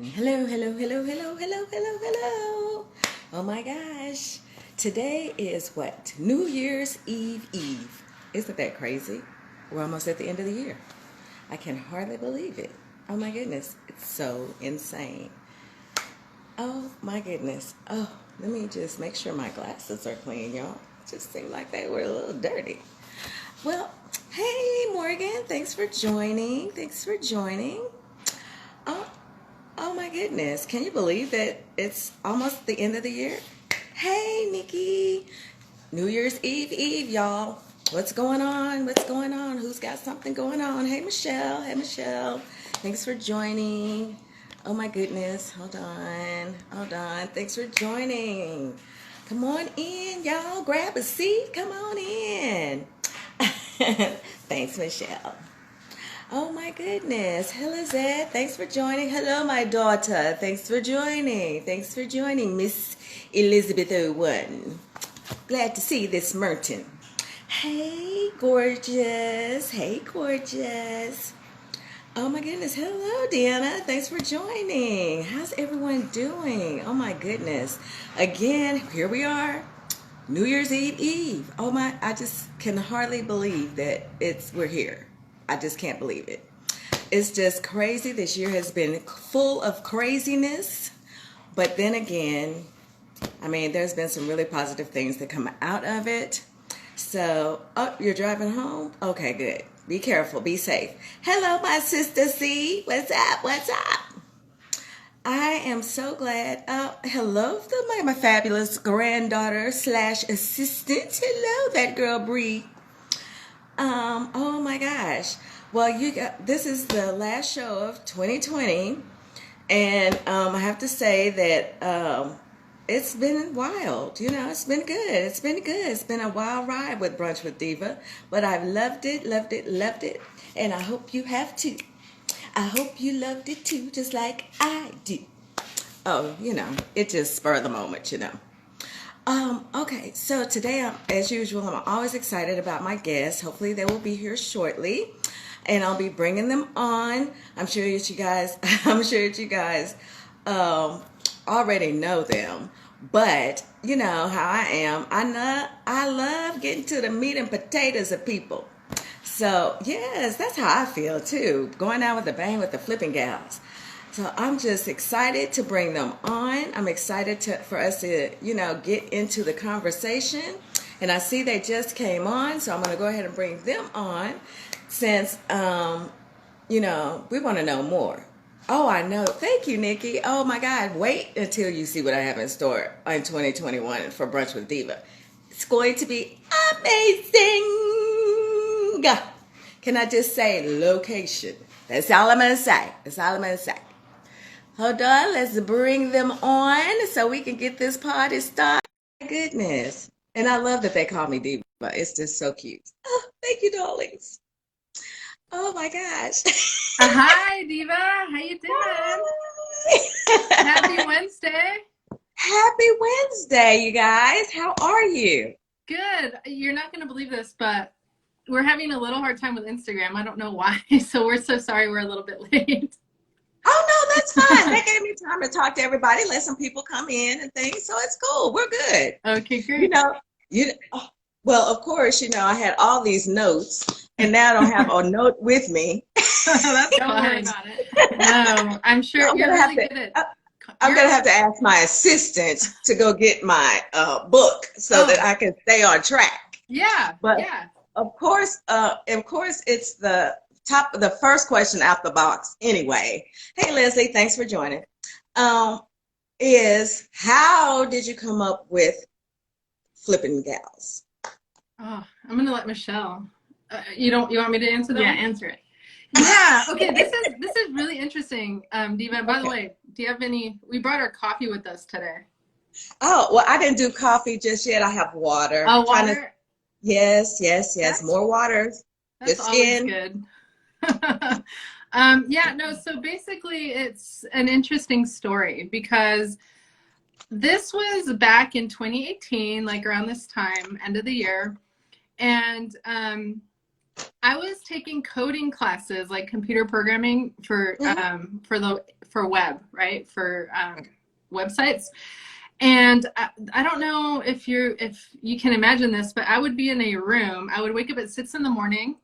Hello, hello, hello, hello, hello, hello, hello. Oh my gosh. Today is what? New Year's Eve. Isn't that crazy? We're almost at the end of the year. I can hardly believe it. Oh my goodness. It's so insane. Oh my goodness. Oh, let me just make sure my glasses are clean, y'all. Just seemed like they were a little dirty. Well, hey Morgan, thanks for joining. Thanks for joining. Oh, oh my goodness. Can you believe that it's almost the end of the year? Hey, Nikki. New Year's Eve, y'all. What's going on? What's going on? Who's got something going on? Hey, Michelle. Hey, Michelle. Thanks for joining. Oh my goodness. Hold on. Hold on. Thanks for joining. Come on in, y'all. Grab a seat. Come on in. Thanks, Michelle. Oh my goodness. Hello, Zed. Thanks for joining. Hello, my daughter. Thanks for joining. Thanks for joining, Miss Elizabeth Owen. Glad to see you this Merton. Hey, gorgeous. Hey, gorgeous. Oh my goodness. Hello, Deanna. Thanks for joining. How's everyone doing? Oh my goodness. Again, here we are. New Year's Eve. Oh my, I just can hardly believe that we're here. I just can't believe it. It's just crazy. This year has been full of craziness. But then again, I mean, there's been some really positive things that come out of it. So, oh, you're driving home? Okay, good. Be careful. Be safe. Hello, my sister C. What's up? What's up? I am so glad. Hello to my fabulous granddaughter slash assistant. Hello, that girl Bree. Oh my gosh. Well, this is the last show of 2020, and I have to say that it's been wild. It's been good. It's been good. It's been a wild ride with Brunch with Diva, but I've loved it, loved it, loved it, and I hope you have too. I hope you loved it too, just like I do. Oh, it just spurred the moment. Okay, so today, as usual, I'm always excited about my guests. Hopefully, they will be here shortly, and I'll be bringing them on. I'm sure that you guys, I'm sure that you guys already know them, but you know how I am. I love getting to the meat and potatoes of people. So yes, that's how I feel too. Going out with a bang with the flipping gals. So I'm just excited to bring them on. I'm excited for us to, get into the conversation. And I see they just came on, so I'm going to go ahead and bring them on since, we want to know more. Oh, I know. Thank you, Nikki. Oh, my God. Wait until you see what I have in store in 2021 for Brunch with Diva. It's going to be amazing. Can I just say location? That's all I'm going to say. That's all I'm going to say. Hold on, let's bring them on so we can get this party started. My goodness. And I love that they call me Diva. It's just so cute. Oh, thank you, darlings. Oh my gosh. Hi, Diva. How you doing? Happy Wednesday. Happy Wednesday, you guys. How are you? Good. You're not going to believe this, but we're having a little hard time with Instagram. I don't know why. So we're so sorry we're a little bit late. Oh no, that's fine. That gave me time to talk to everybody, let some people come in and things. So it's cool. We're good. Okay, You great. know, well, of course, I had all these notes and now I don't have a note with me. That's Don't worry fine. about it. No, I'm So sure you're really good at I'm you're gonna have to ask my assistant to go get my book so that Oh, I can stay on track. yeah. But Yeah. of course, it's the first question out the box anyway. Hey, Leslie, thanks for joining. Um, is how did you come up with flipping gals? Oh, I'm going to let Michelle. You want me to answer that Yeah, one? answer it. Yeah. Okay. This is really interesting, Diva. And by the Okay. way, do you have any? We brought our coffee with us today. Oh, well, I didn't do coffee just yet. I have water. Oh, Trying to, water. yes, yes, yes, That's more water. Good that's always skin. good. Yeah. No. So basically, it's an interesting story because this was back in 2018, like around this time, end of the year, and I was taking coding classes, like computer programming Mhm. for web, right? For websites. And I don't know if you can imagine this, but I would be in a room. I would wake up at 6 in the morning,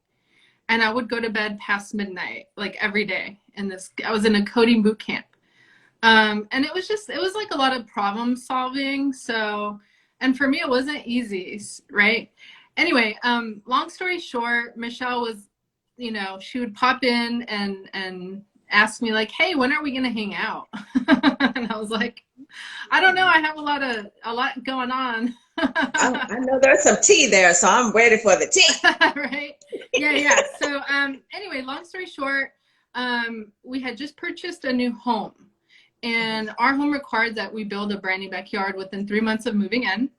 and I would go to bed past midnight, like every day. And I was in a coding boot camp. And it was like a lot of problem solving. So, and for me, it wasn't easy, right? Anyway, long story short, Michelle was, she would pop in and ask me like, "Hey, when are we gonna hang out?" And I was like, "I don't know. I have a lot going on." I know there's some tea there, so I'm ready for the tea. Right? Yeah, yeah. So, anyway, long story short, we had just purchased a new home, and our home required that we build a brand new backyard within 3 months of moving in.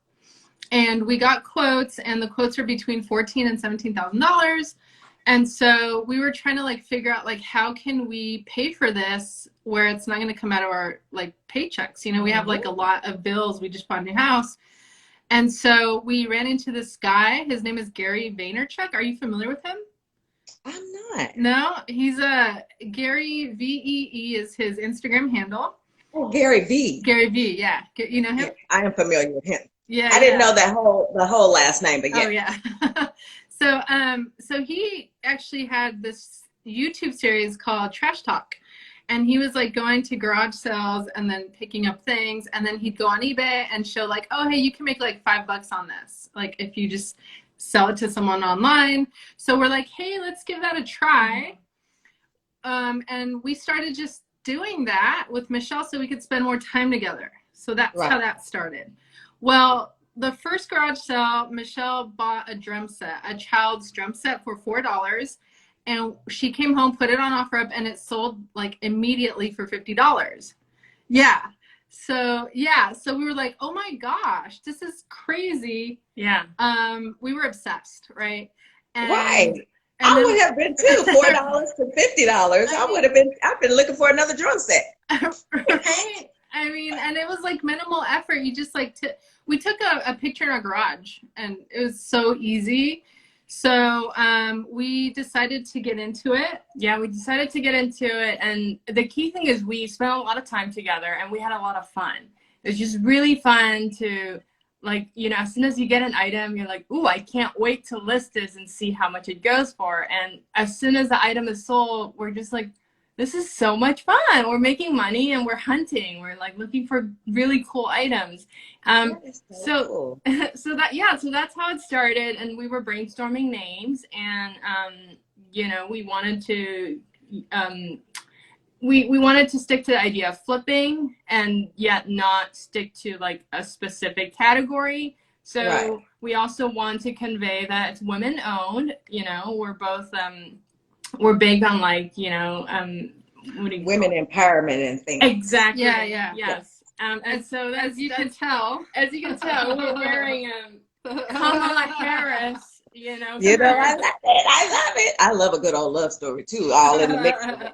And we got quotes, and the quotes are between $14,000 and $17,000. And so we were trying to like figure out like how can we pay for this where it's not going to come out of our like paychecks. We have like a lot of bills. We just bought a new house. And so we ran into this guy. His name is Gary Vaynerchuk. Are you familiar with him? I'm not. No, he's a Gary VEE is his Instagram handle. Oh, Gary V. Gary V, yeah. You know him? Yeah, I am familiar with him. Yeah, I didn't yeah. know the whole last name, but Oh yeah. yeah. So he actually had this YouTube series called Trash Talk. And he was like going to garage sales and then picking up things, and then he'd go on eBay and show like, "Oh, hey, you can make like $5 on this. Like if you just sell it to someone online." So we're like, "Hey, let's give that a try." And we started just doing that with Michelle so we could spend more time together. So that's Right. how that started. Well, the first garage sale, Michelle bought a drum set, a child's drum set for $4. And she came home, put it on OfferUp, and it sold like immediately for $50. Yeah. So we were like, oh my gosh, this is crazy. Yeah. We were obsessed, right? Right. And I then would have been too. $4 to $50. I would have been. I've been looking for another drum set. right? I mean, and it was like minimal effort. You just like we took a picture in our garage, and it was so easy. So we decided to get into it. Yeah, we decided to get into it. And the key thing is we spent a lot of time together and we had a lot of fun. It was just really fun to, like, as soon as you get an item, you're like, ooh, I can't wait to list this and see how much it goes for. And as soon as the item is sold, we're just like, this is so much fun. We're making money and we're hunting. We're like looking for really cool items. That is so So cool. so that's how it started, and we were brainstorming names, and we wanted to we wanted to stick to the idea of flipping and yet not stick to like a specific category. So Right. we also want to convey that it's women owned. We're both we're big on like what do you call Women it? empowerment and things. Exactly. Yeah, yeah. Yes. And so As you can tell. as you can tell, we're wearing Kamala Harris, You know, I love it. I love it. I love a good old love story too, all in the mix of it.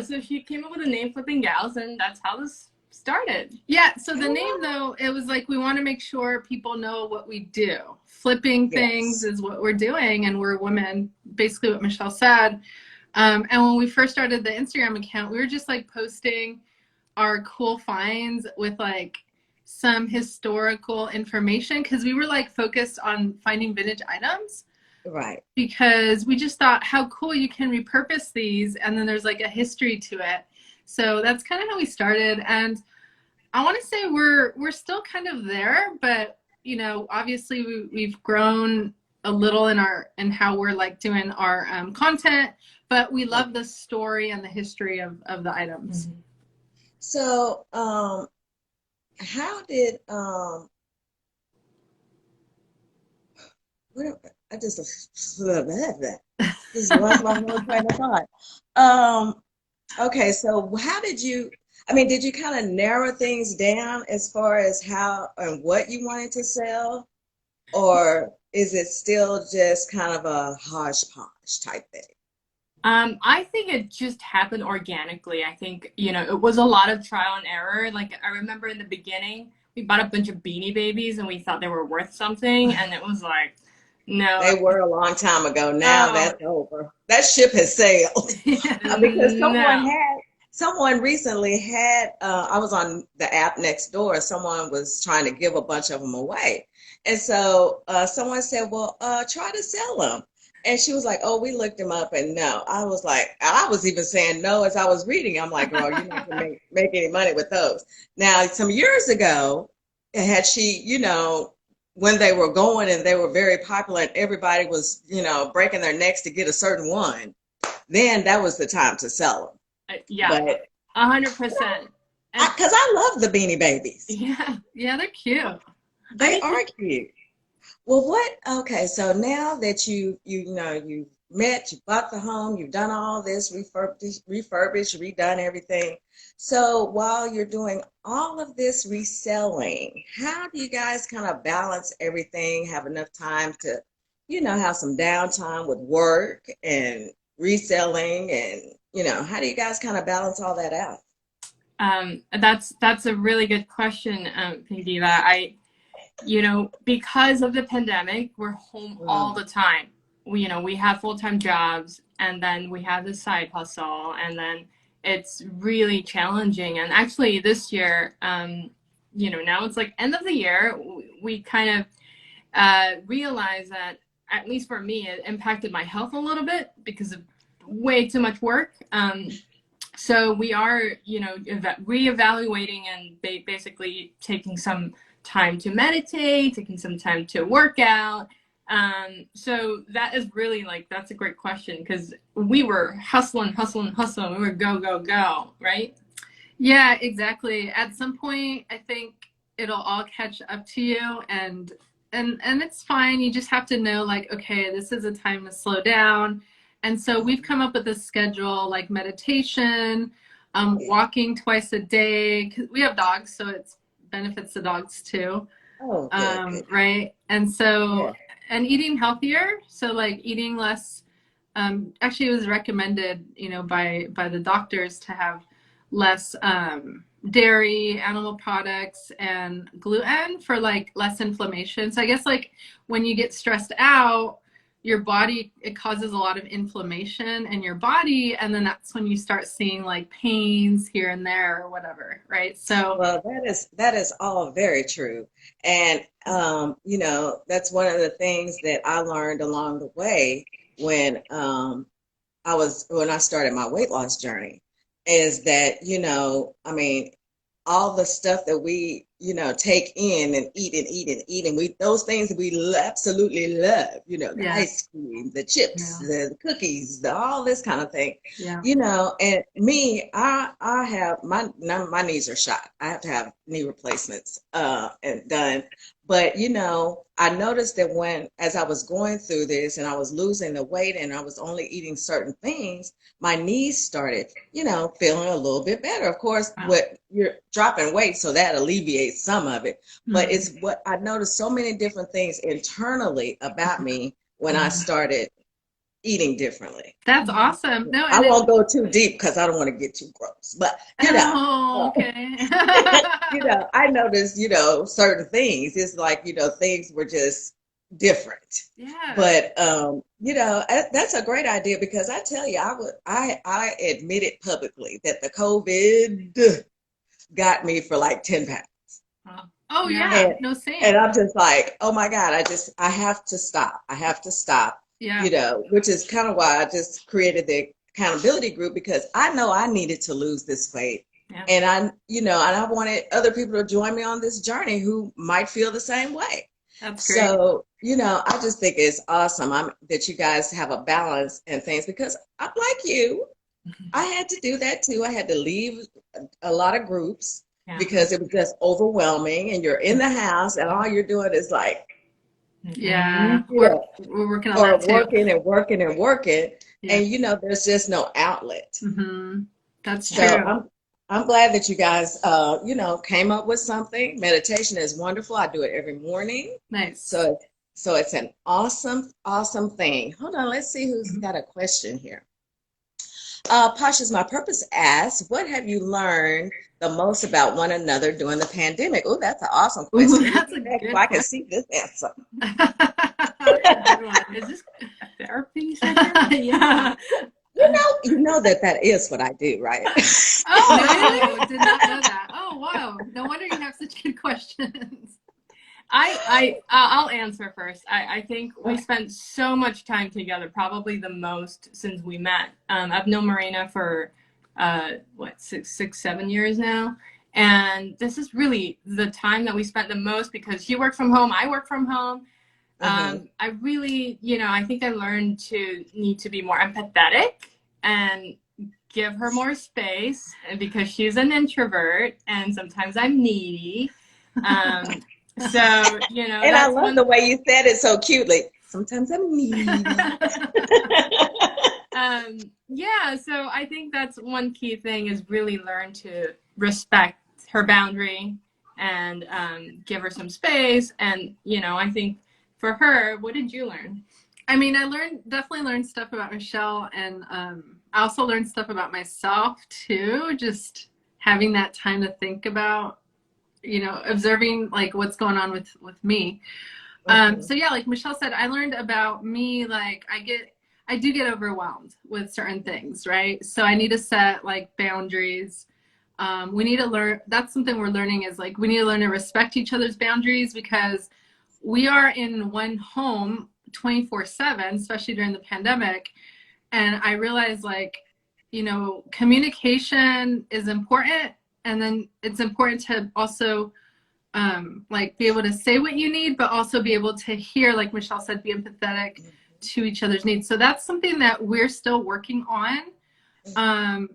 So she came up with the name Flipping Gals, and that's how this started. Yeah, so the name though, it was like we want to make sure people know what we do. Flipping things Yes. is what we're doing, and we're women, basically what Michelle said. And when we first started the Instagram account, we were just like posting our cool finds with like some historical information because we were like focused on finding vintage items Right. because we just thought how cool you can repurpose these and then there's like a history to it. So that's kind of how we started, and I want to say we're still kind of there, but obviously we've grown a little in how we're like doing our content, but we love the story and the history of the items. Mm-hmm. So, how did what I just just lost my whole train of thought. Okay, so how did you? I mean, did you kind of narrow things down as far as how and what you wanted to sell, or is it still just kind of a hodgepodge type thing? I think it just happened organically. I think, it was a lot of trial and error. Like I remember in the beginning, we bought a bunch of Beanie Babies and we thought they were worth something. And it was like, No. They were a long time ago. Now Oh, that's over. That ship has sailed. Because no. someone recently had, I was on the app next door. Someone was trying to give a bunch of them away. And so someone said, well, try to sell them. And she was like, oh, we looked them up and no. I was like, I was even saying no as I was reading. I'm like, girl, you're not going to make any money with those. Now, some years ago, had she, when they were going and they were very popular and everybody was, breaking their necks to get a certain one, then that was the time to sell them. Yeah, But 100%. And because I love the Beanie Babies. Yeah, they're cute. They are cute. Well, okay, so now that you met, you bought the home, you've done all this, refurbished, redone everything. So while you're doing all of this reselling, how do you guys kind of balance everything, have enough time to, have some downtime with work and reselling and, how do you guys kind of balance all that out? that's a really good question, Diva. Because of the pandemic, we're home all the time. We have full-time jobs, and then we have the side hustle, and then it's really challenging. And actually this year, now it's like end of the year, we kind of realize that, at least for me, it impacted my health a little bit because of way too much work. So we are, reevaluating and basically taking some time to meditate, taking some time to work out. So that is really that's a great question, because we were hustling. We were go, go, go, right? Yeah, exactly. At some point, I think it'll all catch up to you, and it's fine. You just have to know, okay, this is a time to slow down. And so we've come up with a schedule, like meditation, walking twice a day. 'Cause we have dogs, so it benefits the dogs too. Oh, good. Right. And so, Yeah. and eating healthier. So eating less, actually it was recommended, by the doctors to have less, dairy, animal products, and gluten for less inflammation. So I guess when you get stressed out, your body, it causes a lot of inflammation in your body, and then that's when you start seeing pains here and there or whatever, right? So Well, that is all very true. And that's one of the things that I learned along the way when when I started my weight loss journey, is that, I mean, all the stuff that we, take in and eat and eat and eat, and those things that we absolutely love, the yeah, ice cream, the chips, yeah, the cookies, all this kind of thing, yeah. and me, I have my knees are shot. I have to have knee replacements and done. But I noticed that as I was going through this and I was losing the weight and I was only eating certain things, my knees started, feeling a little bit better. Of course, Wow. what you're dropping weight, so that alleviates some of it. But Mhm. it's what I noticed, so many different things internally about me when I started eating differently. That's awesome. No, I and won't go too deep because I don't want to get too gross, but oh, okay. I noticed, certain things. It's like, things were just different. Yeah. But that's a great idea, because I tell you, I admitted publicly that the COVID got me for like 10 pounds. Oh Yeah. yeah. And No, and same. I'm just like, oh my God, I have to stop. I have to stop, Yeah. which is kind of why I just created the accountability group, because I know I needed to lose this weight. Yeah. And and I wanted other people to join me on this journey who might feel the same way. That's great. So, I just think it's awesome that you guys have a balance and things, because I'm like you. I had to do that too. I had to leave a lot of groups Yeah. because it was just overwhelming, and you're in the house and all you're doing is like, Yeah. you We're working on or that too. working and working and working, Yeah. and there's just no outlet. That's So true. I'm glad that you guys came up with something. Meditation is wonderful. I do it every morning. Nice. So it's an awesome thing. Hold on, let's see who's got a question here. Pasha's My Purpose asks, what have you learned the most about one another during the pandemic? Oh, that's an awesome Ooh, question. Let me that's get a back so good I can question. see this answer. a good one. Is this a therapy session? Yeah. You know that is what I do, right? Oh, No. really? Did not know that. Oh, wow. No wonder you have such good questions. I'll answer first. I think we spent so much time together, probably the most since we met. I've known Marina for what, 7 years now, and this is really the time that we spent the most because she worked from home, I work from home. I really, I think I learned to need to be more empathetic and give her more space, and because she's an introvert and sometimes I'm needy. So, And I love the way you said it so cutely. Sometimes I'm needy. Yeah, so I think that's one key thing is really learn to respect her boundary and give her some space. And, I think for her, what did you learn? I mean, definitely learned stuff about Michelle, and I also learned stuff about myself too, just having that time to think about, observing like what's going on with me. So yeah, like Michelle said, I learned about me, like I do get overwhelmed with certain things, right? So I need to set like boundaries. We need to learn, that's something we're learning, is like we need to learn to respect each other's boundaries, because we are in one home 24/7, especially during the pandemic. And I realized like, communication is important. And then it's important to also like be able to say what you need, but also be able to hear, like Michelle said, be empathetic to each other's needs. So that's something that we're still working on.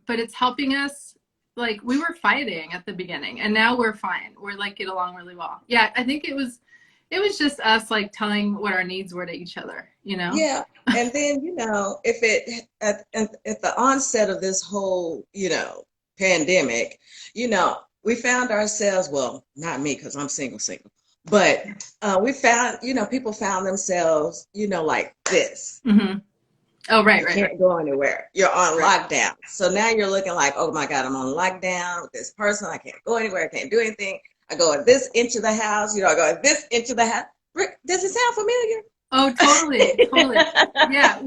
But it's helping us. Like we were fighting at the beginning and now we're fine. We're like get along really well. Yeah, I think it was just us like telling what our needs were to each other, Yeah. And then, if at the onset of this whole, pandemic, we found ourselves, well, not me, because I'm single, but we found, people found themselves, like this. Mm-hmm. Oh, right, You right. can't go anywhere. You're on lockdown. So now you're looking like, oh my God, I'm on lockdown with this person. I can't go anywhere. I can't do anything. I go at this inch of the house. I go at this inch of the house. Rick, does it sound familiar? Oh, totally, totally. Yeah,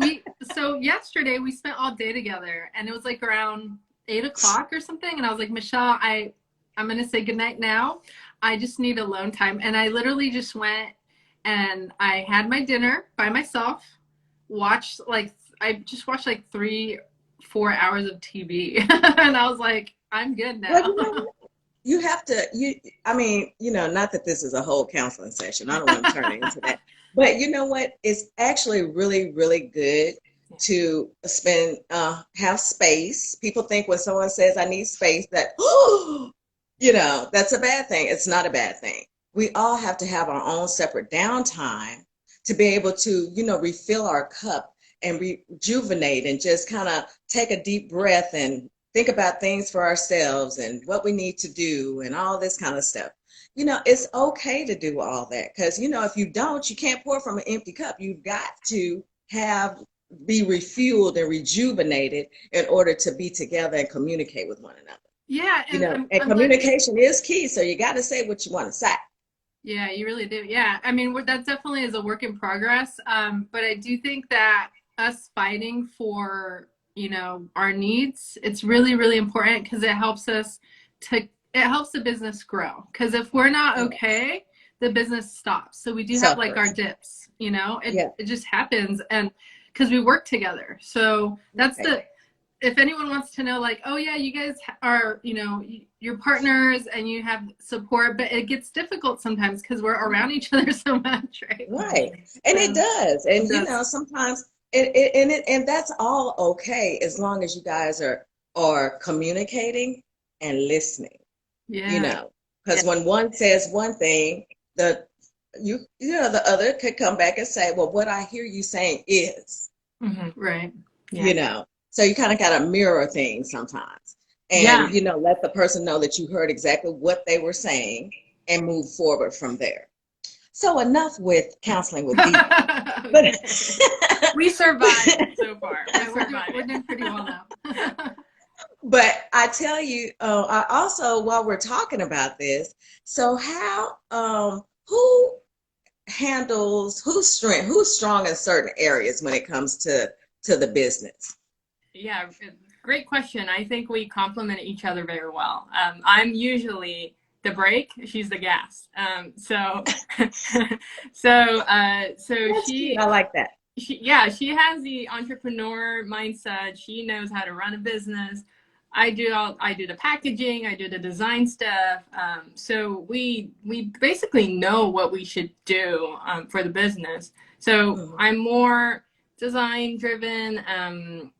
so yesterday we spent all day together, and it was like around 8 o'clock or something, and I was like, Michelle, I'm gonna say goodnight now. I just need alone time. And I literally just went and I had my dinner by myself, I just watched like 3-4 hours of TV. And I was like, I'm good now. Well, you have to, not that this is a whole counseling session. I don't want to turn it into that. But you know what? It's actually really, really good to have space. People think when someone says, I need space, that, that's a bad thing. It's not a bad thing. We all have to have our own separate downtime to be able to, refill our cup and rejuvenate and just kind of take a deep breath and think about things for ourselves and what we need to do and all this kind of stuff. It's okay to do all that, because, if you don't, you can't pour from an empty cup. You've got to be refueled and rejuvenated in order to be together and communicate with one another. Yeah. And communication is key. So you got to say what you want to say. Yeah, you really do. Yeah. I mean, that definitely is a work in progress. But I do think that us fighting for, our needs, it's really, really important, because it helps the business grow. Because if we're not okay, the business stops. So we do have like our dips, it just happens. And because we work together. So that's if anyone wants to know, like, oh yeah, you guys are, you're partners and you have support, but it gets difficult sometimes because we're around each other so much, right? Right. And it does. And, sometimes, and that's all okay, as long as you guys are communicating and listening. Yeah. Because when one says one thing, the other could come back and say, well, what I hear you saying is, right. Yeah. So you kind of got to mirror things sometimes, and let the person know that you heard exactly what they were saying and move forward from there. So enough with counseling with Diva. We survived so far. We're doing pretty well now. But I tell you, I also, while we're talking about this, so how, who handles who's strong in certain areas when it comes to the business? Yeah, great question. I think we complement each other very well. I'm usually the brake, she's the gas. So That's cute. I like that. she has the entrepreneur mindset. She knows how to run a business. I do the packaging, I do the design stuff. So we basically know what we should do for the business. So Mhm. I'm more design driven,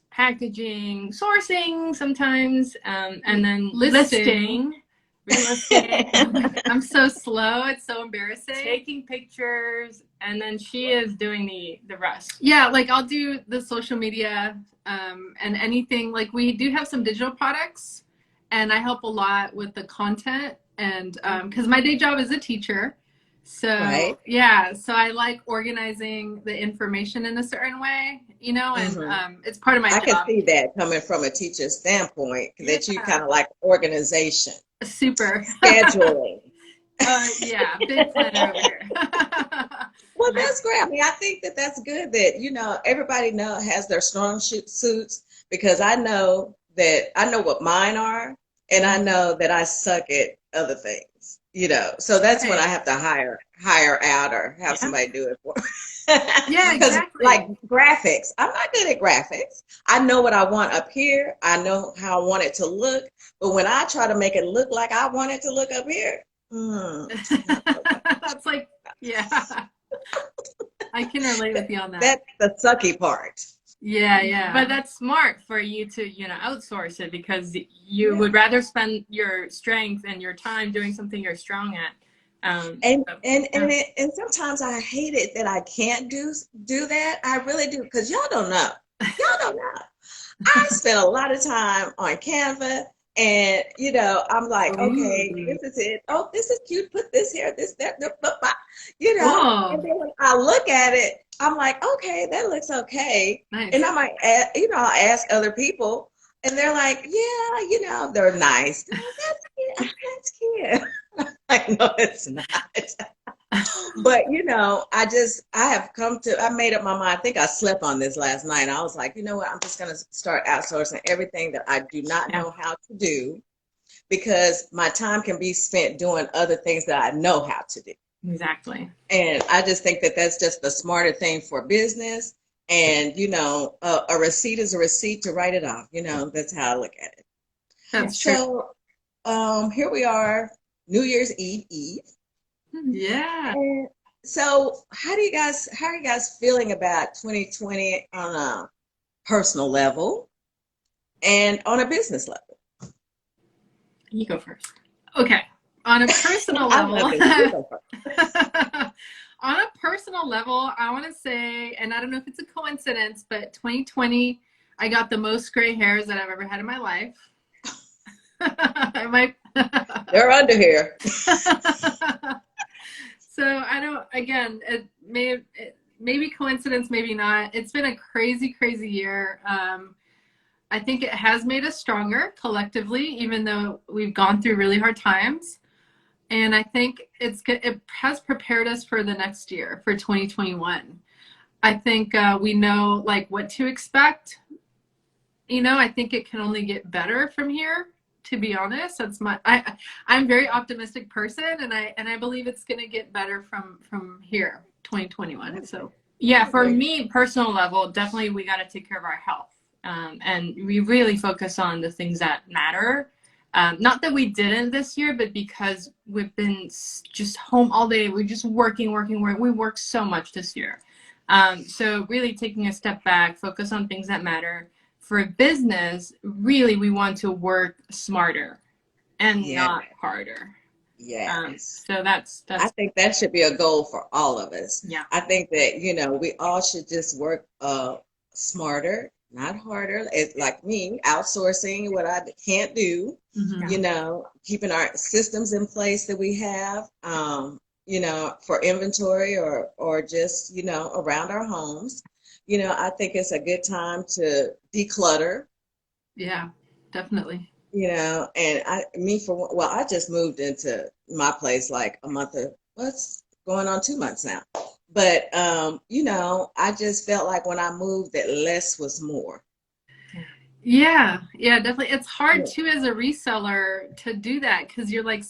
packaging, sourcing sometimes, and then listing. Real estate. Oh my God, I'm so slow. It's so embarrassing. Taking pictures, and then she is doing the rest. Yeah, like I'll do the social media and anything. Like we do have some digital products, and I help a lot with the content. And because my day job is a teacher, so Right. yeah, so I like organizing the information in a certain way, you know, and Mhm. it's part of my I can job. see that coming from a teacher's standpoint, that you Yeah, kind of like organization, super. scheduling. Yeah, big planner over here. Well, My- that's great. I mean, I think that that's good that, everybody has their strong suits, because I know what mine are, and I know that I suck at other things. So that's when I Right. have to hire out or have Yeah. somebody do it for me. Yeah, Because like exactly. graphics, I'm not good at graphics. I know what I want up here. I know how I want it to look, but when I try to make it look like I want it to look up here, not so much. That's like, yeah, I can relate with you on that. That's the sucky part. Yeah, yeah. But that's smart for you to, outsource it because you Yeah. would rather spend your strength and your time doing something you're strong at. And So, and yeah. and, it, and sometimes I hate it that I can't do that. I really do, because y'all don't know. Y'all don't know. I spent a lot of time on Canva, and I'm like, okay, Ooh. this is it. Oh, this is cute. Put this here, this, that, blah, blah, you know. And Cool. then when I look at it, I'm like, okay, that looks okay. And Nice. I might, I'll ask other people, and they're like, yeah, they're nice. They're like, that's cute. That's cute. Like, no, it's not. But I made up my mind. I think I slept on this last night. I was like, you know what? I'm just gonna start outsourcing everything that I do not Yeah, know how to do, because my time can be spent doing other things that I know how to do. exactly. And I just think that that's just the smarter thing for business. And a receipt is a receipt to write it off. That's how I look at it. That's true. So here we are, New Year's Eve. Yeah. And so how are you guys feeling about 2020 on a personal level and on a business level? You go first. Okay. On a personal I level, love this. You go first. on a personal level, I want to say, and I don't know if it's a coincidence, but 2020, I got the most gray hairs that I've ever had in my life. I might. They're under here. So I don't. Again, maybe coincidence, maybe not. It's been a crazy, crazy year. I think it has made us stronger collectively, even though we've gone through really hard times. And I think it has prepared us for the next year, for 2021. I think we know like what to expect. I think it can only get better from here. To be honest, I'm a very optimistic person, and I believe it's going to get better from here, 2021. So Yeah, for Okay. me, personal level, definitely we got to take care of our health. And we really focus on the things that matter. Not that we didn't this year, but because we've been just home all day, we're just working. We worked so much this year. So really taking a step back, focus on things that matter. For business, really, we want to work smarter and Yeah. not harder. Yes. So that's I think that should be a goal for all of us. yeah. I think that, we all should just work smarter, not harder. It's like me, outsourcing what I can't do, Mhm. keeping our systems in place that we have, for inventory or just, around our homes. I think it's a good time to declutter, Yeah, definitely. and I just moved into my place like a month of, what's going on 2 months now. But you know, I just felt like when I moved that less was more. Yeah, yeah, definitely. It's hard Yeah. too as a reseller to do that because you're like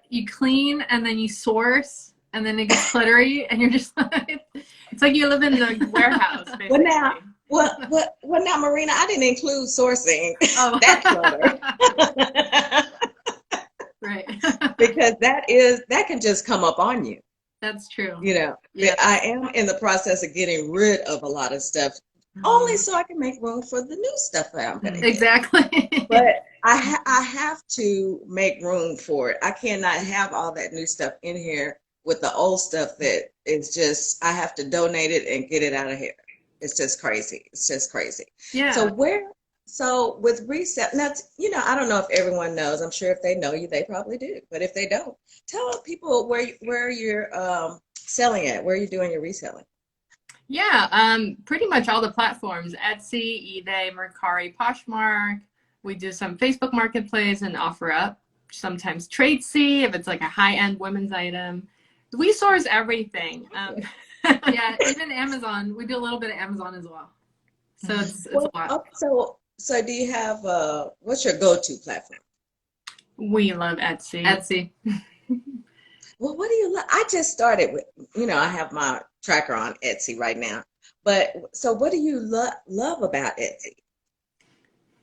you clean and then you source and then it gets cluttery and you're just like, it's like you live in the warehouse Well basically. now, well now, Marina, I didn't include sourcing Oh, that clutter. right. Because that can just come up on you. That's true. You know, Yeah. I am in the process of getting rid of a lot of stuff, only so I can make room for the new stuff that I'm going to get. Exactly. But I have to make room for it. I cannot have all that new stuff in here with the old stuff that is just, I have to donate it and get it out of here. It's just crazy. It's just crazy. Yeah. So with resale, now, you know, I don't know if everyone knows. I'm sure if they know you, they probably do. But if they don't, tell people where you're selling at, where you're doing your reselling. Yeah, pretty much all the platforms: Etsy, eBay, Mercari, Poshmark. We do some Facebook Marketplace and OfferUp. Sometimes Tradesy if it's like a high-end women's item. We source everything. Yeah, even Amazon. We do a little bit of Amazon as well. So it's a lot. Okay, so do you have what's your go-to platform? We love Etsy. Etsy. Well, what do you love? I just started with, you know, I have my tracker on Etsy right now. But so what do you love about Etsy?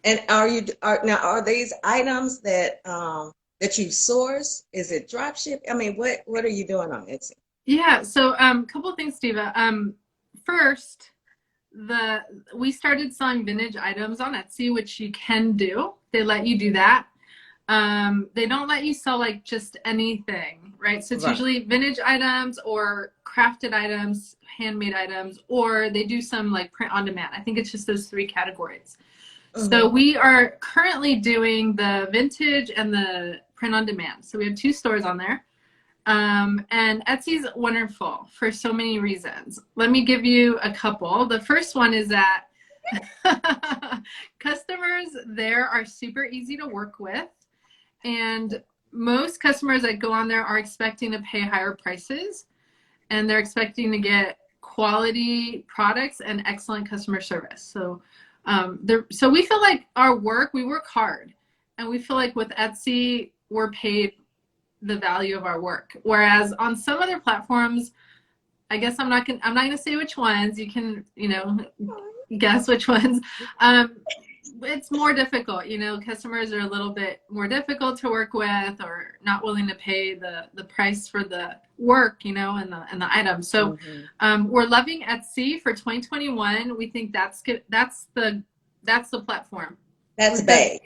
And are these items that that you source? Is it drop ship? I mean, what are you doing on Etsy? Yeah, so couple of things, Diva. First, we started selling vintage items on Etsy, which you can do. They let you do that. They don't let you sell like just anything, right? So it's Right. usually vintage items or crafted items, handmade items, or they do some like print on demand. I think it's just those three categories. So we are currently doing the vintage and the print on demand. So we have 2 stores on there. And Etsy's wonderful for so many reasons. Let me give you a couple. The first one is that customers there are super easy to work with. And most customers that go on there are expecting to pay higher prices, and they're expecting to get quality products and excellent customer service. So so we feel like we work hard, and we feel like with Etsy, we're paid the value of our work. Whereas on some other platforms, I guess I'm not gonna say which ones. You can, you know, guess which ones. It's more difficult, you know. Customers are a little bit more difficult to work with, or not willing to pay the price for the work, you know, and the item. So we're loving Etsy for 2021. We think that's good. That's the platform. That's Bay.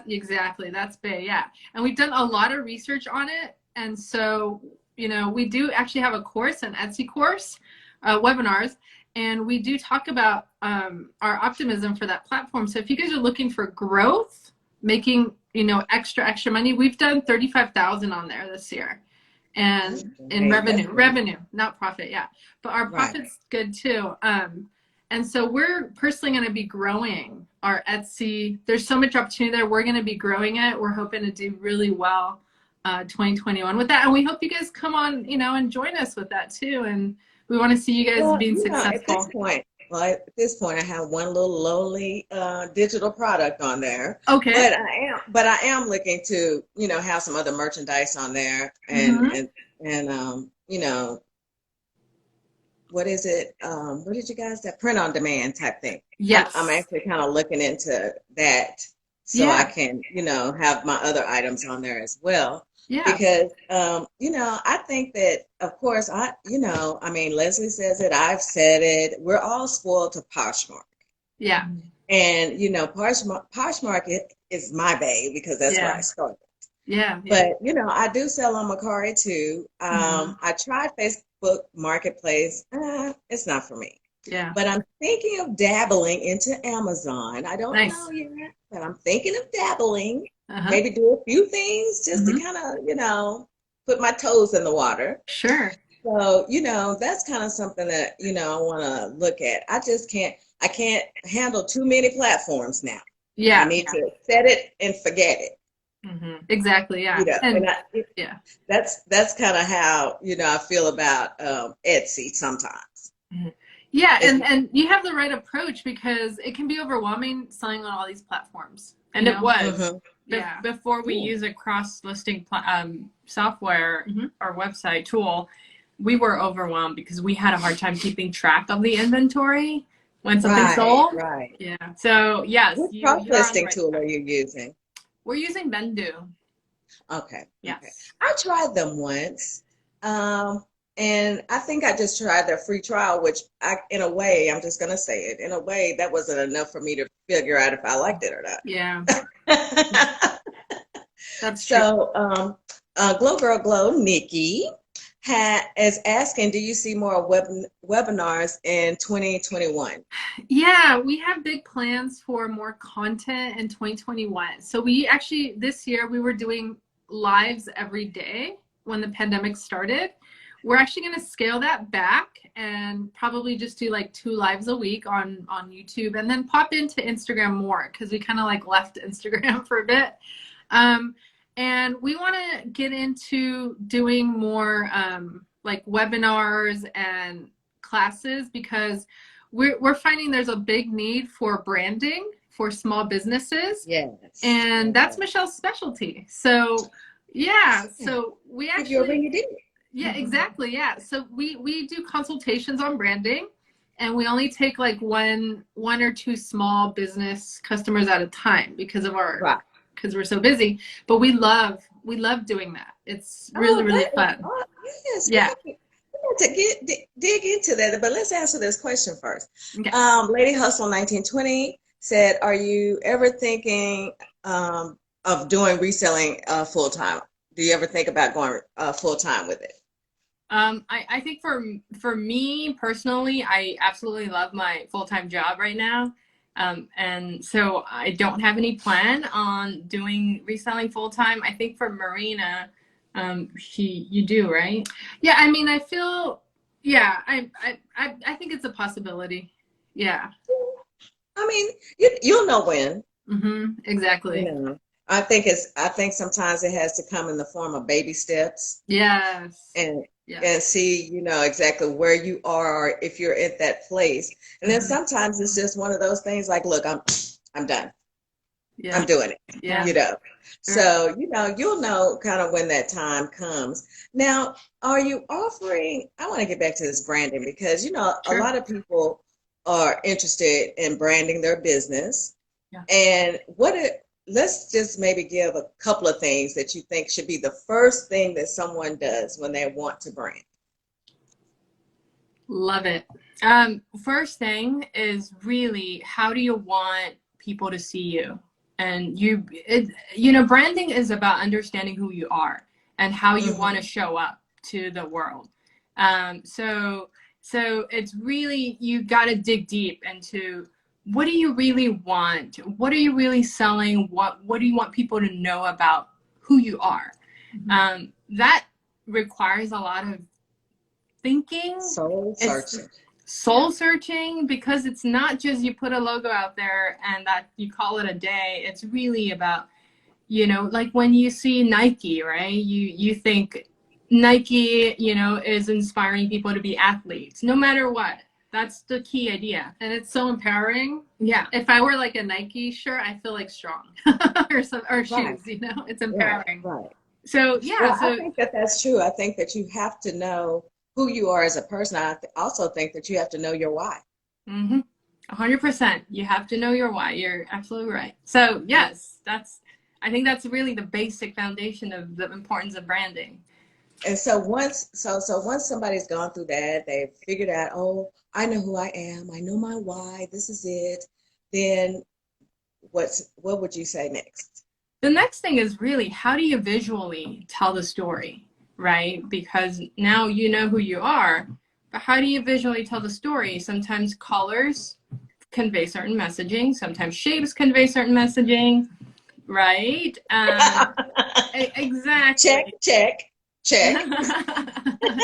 Exactly. That's Bay. Yeah. And we've done a lot of research on it. And so, you know, we do actually have a course, an Etsy course, webinars, and we do talk about our optimism for that platform. So if you guys are looking for growth, making, you know, extra money, we've done 35,000 on there this year. And in revenue, not profit. Yeah. But our profit's good too. And so we're personally going to be growing our Etsy. There's so much opportunity there. We're going to be growing it. We're hoping to do really well 2021 with that. And we hope you guys come on, you know, and join us with that too. And we want to see you guys being successful. At this point, I have one little lowly digital product on there. Okay. But I am looking to, you know, have some other merchandise on there, and you know, what is it? What did you guys say? Print on demand type thing. Yes. I'm actually kind of looking into that, so I can, you know, have my other items on there as well. Yeah. Because, you know, I think that, of course, you know, I mean, Leslie says it, I've said it, we're all spoiled to Poshmark. Yeah. And, you know, Poshmark is my babe, because that's where I started. Yeah. But, you know, I do sell on Mercari too. I tried Facebook Marketplace. It's not for me. Yeah. But I'm thinking of dabbling into Amazon. I don't know yet, but I'm thinking of dabbling. Maybe do a few things just to kind of, you know, put my toes in the water. Sure. So, you know, that's kind of something that, you know, I want to look at. I can't handle too many platforms now. Yeah. I need to set it and forget it. Exactly. Yeah. You know, And and yeah. that's kind of how, you know, I feel about Etsy sometimes. Mhm. Yeah, It's and you have the right approach because it can be overwhelming selling on all these platforms. And it was mhm. Yeah. before we Cool. use a cross-listing software Mm-hmm. or website tool. We were overwhelmed because we had a hard time keeping track of the inventory when something Right, sold. right. Yeah. So yes, What you're on the cross-listing right tool are track. you using? We're using Bendu. Okay, okay. Yes. I tried them once, um, and I think I just tried their free trial, which in a way, I'm just gonna say it, in a way, that wasn't enough for me to figure out if I liked it or Yeah. not. That's true. So, Glow Girl Glow, Nikki, is asking, do you see more webinars in 2021? Yeah, we have big plans for more content in 2021. So we actually this year we were doing lives every day when the pandemic started. We're actually going to scale that back and probably just do like 2 lives a week on YouTube and then pop into Instagram more because we kind of like left Instagram for a bit. Um, and we want to get into doing more like webinars and classes because we're finding there's a big need for branding for small businesses, Yes. and that's Yes. Michelle's specialty. So yeah, Yeah. so we Give you a ring, actually you did. yeah, exactly, yeah. So we do consultations on branding, and we only take like one or two small business customers at a time Right. because we're so busy. But we love doing that. It's really Oh, really that is fun. yes. Yeah. We got to dig into that, but let's answer this question first. Okay. Lady Hustle 1920 said, "Are you ever thinking of doing reselling full time? Do you ever think about going full time with it?" I think for me personally, I absolutely love my full-time job right now. And so I don't have any plan on doing reselling full-time. I think for Marina, you do, right? Yeah, I mean, I feel, yeah, I think it's a possibility. Yeah. I mean, you'll know when. You Exactly. know, I think sometimes it has to come in the form of baby steps Yes. and Yes. see, you know, exactly where you are or if you're at that place. And then sometimes it's just one of those things like, look, I'm done. I'm Yeah. doing it, Yeah. you know. Sure. So, you know, you'll know kind of when that time comes. Now, are you offering, I want to get back to this branding because, you know, a Sure. lot of people are interested in branding their business. Yeah. And let's just maybe give a couple of things that you think should be the first thing that someone does when they want to brand. Love it. First thing is really how do you want people to see you? And branding is about understanding who you are and how you want to Hmm. show up to the world. So it's really you got to dig deep into what do you really want? What are you really selling? What do you want people to know about who you are? That requires a lot of thinking. Soul It's searching. soul searching because it's not just you put a logo out there and that you call it a day. It's really about, like when you see Nike, right? You think Nike, is inspiring people to be athletes, no matter what. That's the key idea. And it's so empowering. Yeah. If I wear like a Nike shirt, I feel like strong or Right, shoes, it's right, empowering. right. So yeah, Well, I so think that that's true. I think that you have to know who you are as a person. Also think that you have to know your why. 100%. You have to know your why. You're absolutely right. So yes, I think that's really the basic foundation of the importance of branding. And so once somebody's gone through that, they've figured out, oh, I know who I am, I know my why, this is it, then what would you say next? The next thing is really how do you visually tell the story, right? Because now you know who you are, but how do you visually tell the story? Sometimes colors convey certain messaging, sometimes shapes convey certain messaging, right? Check, Exactly. check, check.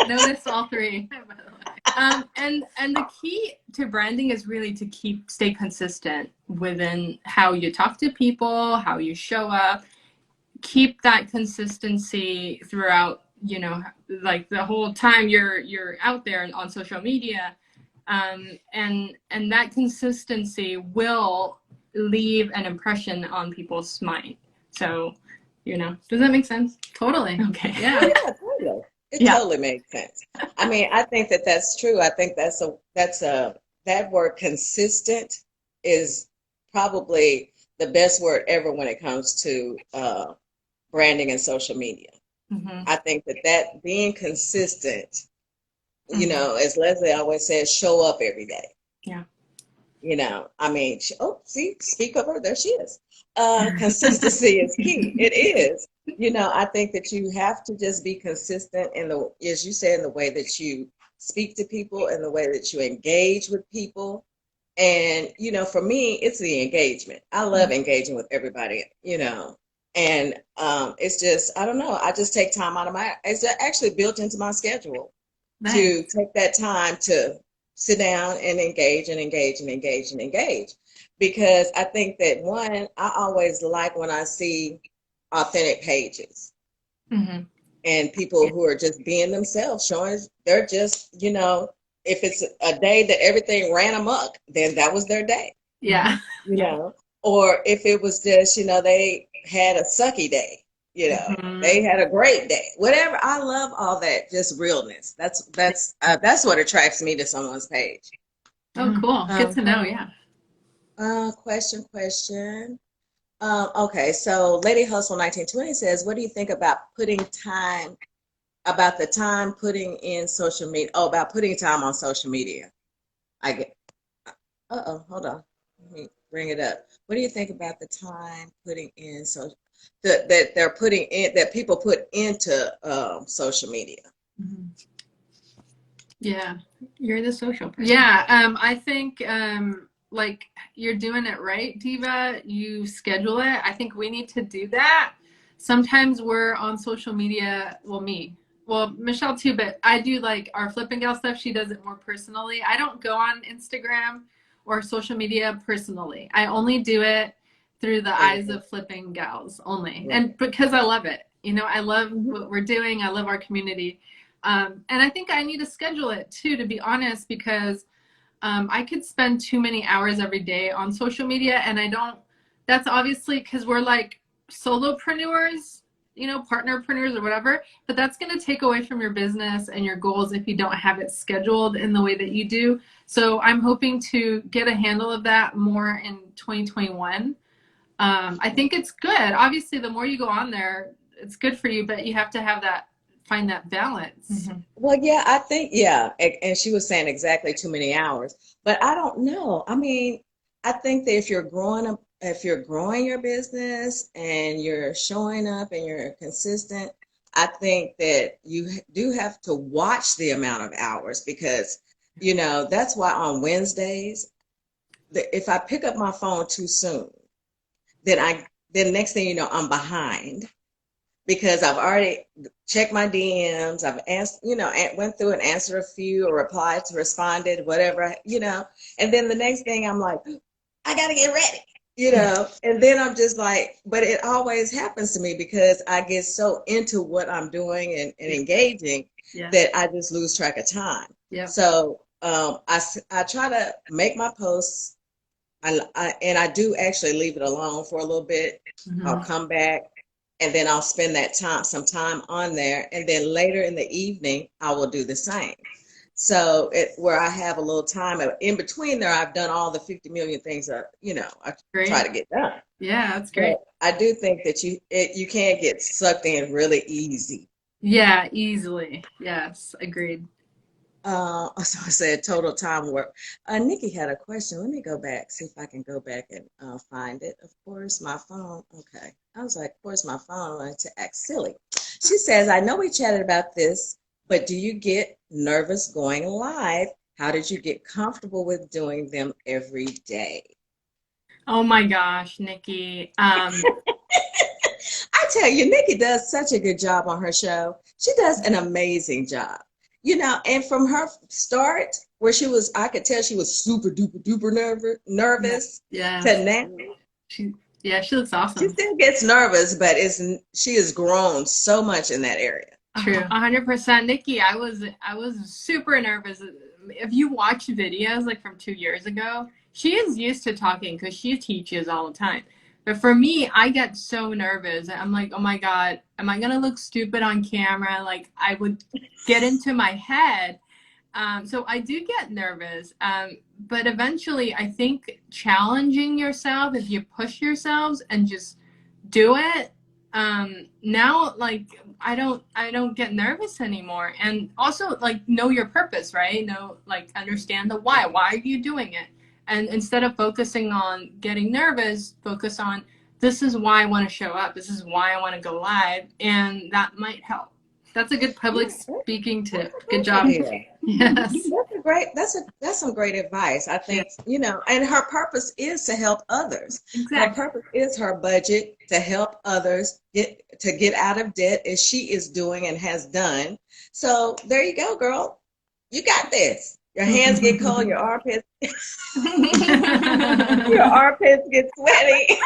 Notice all three. And the key to branding is really to stay consistent within how you talk to people, how you show up. keep that consistency throughout, you know, like the whole time you're out there on social media, and that consistency will leave an impression on people's mind. So, you know, does that make sense? Totally. Okay. Yeah. Oh, yeah, totally. It Yeah. totally makes sense. I mean, I think that that's true. I think that word consistent is probably the best word ever when it comes to branding and social media. Mm-hmm. I think that being consistent, you Mm-hmm. know, as Leslie always says, show up every day. Yeah. You know, I mean, see, speak of her, there she is. Consistency is key. It is. You know, I think that you have to just be consistent in the, as you said, in the way that you speak to people and the way that you engage with people. And, you know, for me, it's the engagement. I love engaging with everybody, you know, and it's just, I don't know, I just take time out of it's actually built into my schedule to Nice. take that time to sit down and engage and engage and engage and engage. Because I think that one, I always like when I see authentic pages Mm-hmm. and people who are just being themselves, showing they're just, you know, if it's a day that everything ran amok, then that was their day, Yeah. you know, or if it was just, you know, they had a sucky day, you know, they had a great day, whatever. I love all that, just realness. That's what attracts me to someone's page. Oh, cool. Good to know. Yeah. Question. Okay, so Lady Hustle 1920 says, what do you think about about the time putting in social media? Oh, about putting time on social media. I get, hold on. Let me bring it up. What do you think about the time putting in that they're putting in, that people put into social media? Mm-hmm. Yeah. You're the social person. Yeah. I think like you're doing it right, Diva. You schedule it. I think we need to do that. Sometimes we're on social media. Well, me. Well, Michelle too, but I do like our flipping gal stuff. She does it more personally. I don't go on Instagram or social media personally. I only do it through the eyes of flipping gals only. Right. And because I love it. You know, I love what we're doing. I love our community. And I think I need to schedule it too, to be honest, because I could spend too many hours every day on social media, and I don't. That's obviously because we're like solopreneurs, you know, partnerpreneurs or whatever. But that's going to take away from your business and your goals if you don't have it scheduled in the way that you do. So I'm hoping to get a handle of that more in 2021. I think it's good. Obviously, the more you go on there, it's good for you, but you have to have find that balance. Mm-hmm. Well, yeah, I think, yeah. And she was saying exactly too many hours, but I don't know. I mean, I think that if you're growing your business and you're showing up and you're consistent, I think that you do have to watch the amount of hours because, you know, that's why on Wednesdays, if I pick up my phone too soon, then next thing you know, I'm behind because I've already checked my DMs. I've asked, you know, went through and answered a few or replied to responded, whatever, you know. And then the next thing I'm like, I got to get ready, you know. And then I'm just like, but it always happens to me because I get so into what I'm doing and engaging that I just lose track of time. Yeah. So I try to make my posts. And I do actually leave it alone for a little bit. Mm-hmm. I'll come back and then I'll spend some time on there. And then later in the evening, I will do the same. So where I have a little time in between there, I've done all the 50 million things that, you know, I try to get done. Yeah, that's great. But I do think that you can't get sucked in really easy. Yeah, easily. Yes, agreed. So I said total time work. Nikki had a question. Let me go back, see if I can go back and find it. Of course, my phone. Okay. I was like, of course, my phone wanted to act silly. She says, I know we chatted about this, but do you get nervous going live? How did you get comfortable with doing them every day? Oh my gosh, Nikki. I tell you, Nikki does such a good job on her show. She does an amazing job. You know, and from her start, where I could tell she was super duper duper nervous Yeah. to now. Yeah, she looks She awesome. still gets nervous, but she has grown so much in that area. True. 100%. Nikki, I was super nervous. If you watch videos like from 2 years ago, she is used to talking because she teaches all the time. But for me, I get so nervous. I'm like, oh my God, am I gonna look stupid on camera? Like I would get into my head. So I do get nervous. But eventually I think challenging yourself, if you push yourselves and just do it, now like I don't get nervous anymore. And also like know your purpose, right? Know, like, understand the why are you doing it, and instead of focusing on getting nervous, focus on, this is why I want to show up, this is why I want to go live, and that might help. That's a good public Yeah, speaking that's tip. a Good great job. idea. Yes. That's some great advice. I think, and her purpose is to help others. Her Exactly. purpose is her budget to help others get out of debt, as she is doing and has done. So there you go, girl. You got this. Your hands get cold, your armpits your armpits get sweaty.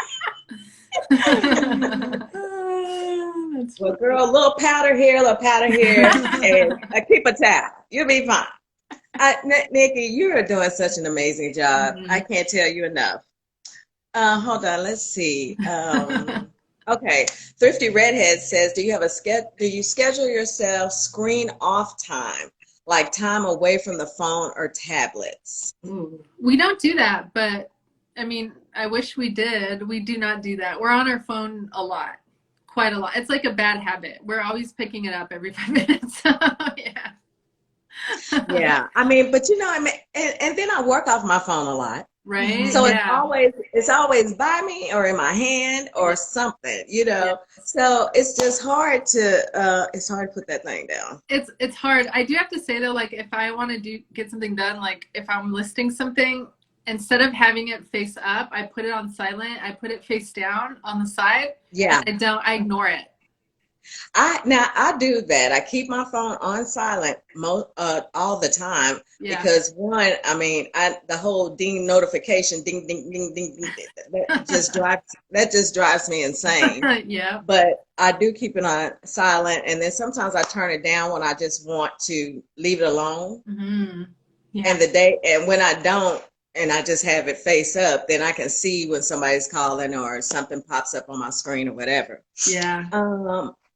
That's Well, girl, a little powder here, a little powder here, and a keep a towel. You'll be fine. Nikki, you are doing such an amazing job. I can't tell you enough. Hold on, let's see. Okay, Thrifty Redhead says, "Do you have do you schedule yourself screen off time, like time away from the phone or tablets?" Ooh. We don't do that, but I mean, I wish we did. We do not do that. We're on our phone a lot, quite a lot. It's like a bad habit. We're always picking it up every 5 minutes. Yeah. Yeah, I mean, but I mean, and then I work off my phone a lot. Right? So Yeah. it's always by me or in my hand or something, Yeah. So it's hard to put that thing down. It's hard. I do have to say though, like if I want to get something done, like if I'm listing something, instead of having it face up, I put it on silent. I put it face down on the side. Yeah. And I ignore it. I do that. I keep my phone on silent all the time Yeah. because one, I mean, the whole ding notification, ding ding ding ding, ding, that just drives me insane. Yeah. But I do keep it on silent, and then sometimes I turn it down when I just want to leave it alone. Mm-hmm. Yeah. And when I don't, and I just have it face up, then I can see when somebody's calling or something pops up on my screen or whatever. Yeah.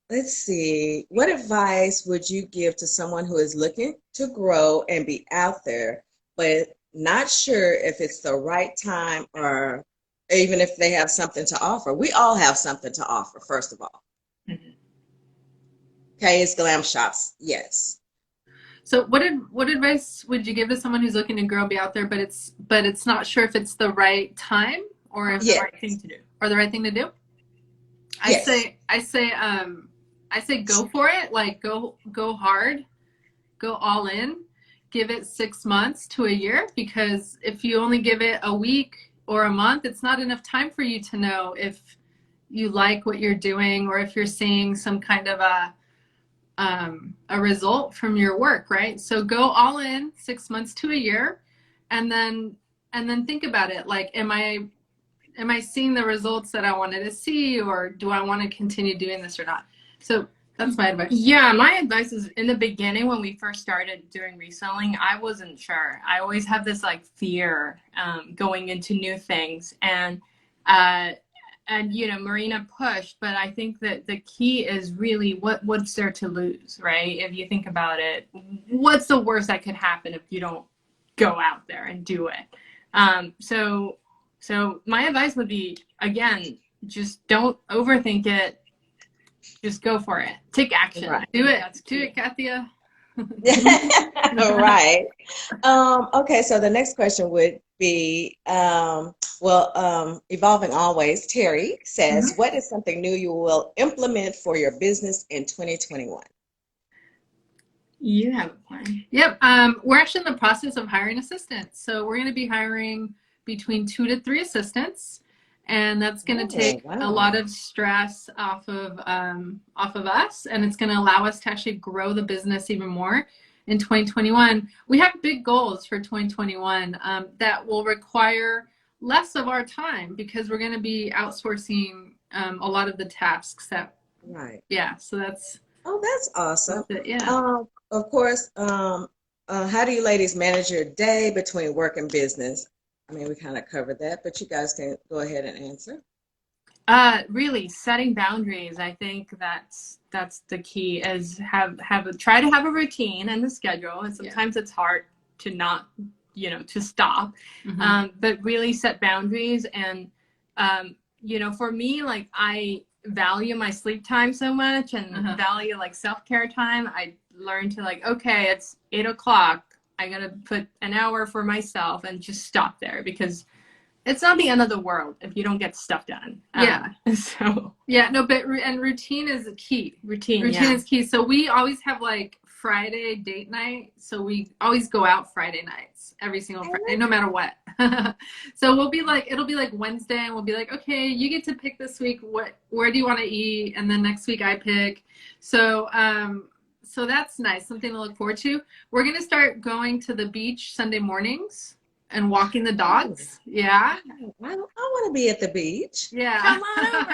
Let's see. What advice would you give to someone who is looking to grow and be out there, but not sure if it's the right time or even if they have something to offer? We all have something to offer, first of all. Mm-hmm. Okay, it's glam shops. Yes. So what advice would you give to someone who's looking to grow, be out there, but it's not sure if it's the right time or if Yes. the right thing to do or the right thing to do? Yes. I say go for it. Like go hard, go all in, give it 6 months to a year, because if you only give it a week or a month, it's not enough time for you to know if you like what you're doing or if you're seeing some kind of a result from your work, right? So go all in 6 months to a year, and then think about it. Like, am I seeing the results that I wanted to see, or do I want to continue doing this or not? So that's my advice. Yeah, my advice is, in the beginning when we first started doing reselling, I wasn't sure. I always have this like fear going into new things, and Marina pushed, but I think that the key is really what's there to lose, right? If you think about it, what's the worst that could happen if you don't go out there and do it? So my advice would be, again, just don't overthink it. Just go for it. Take action. Right. Do it, Kathia. Right. Okay, so the next question would be, Evolving Always, Terry says, what is something new you will implement for your business in 2021? You have a plan. Yep. We're actually in the process of hiring assistants. So we're going to be hiring between 2 to 3 assistants, and that's going to take a lot of stress off of us, and it's going to allow us to actually grow the business even more in 2021. We have big goals for 2021 that will require less of our time because we're going to be outsourcing a lot of the tasks that, Right. yeah, so that's Awesome. it, yeah. Of course, how do you ladies manage your day between work and business? I mean, we kind of covered that, but you guys can go ahead and answer. Really setting boundaries. I think that's the key, is try to have a routine and the schedule. And sometimes it's hard to not, to stop. But really set boundaries. And, for me, like, I value my sleep time so much and value like self-care time. I learned to, like, okay, it's 8 o'clock. I got to put an hour for myself and just stop there, because it's not the end of the world if you don't get stuff done. So yeah, no, but and routine is key. Routine is key. So we always have like Friday date night. So we always go out Friday nights, every single Friday, no matter what. So it'll be like Wednesday, and we'll be like, okay, you get to pick this week. Where do you want to eat? And then next week I pick. So so that's nice, something to look forward to. We're gonna start going to the beach Sunday mornings and walking the dogs. Yeah. I want to be at the beach. Yeah. come on over.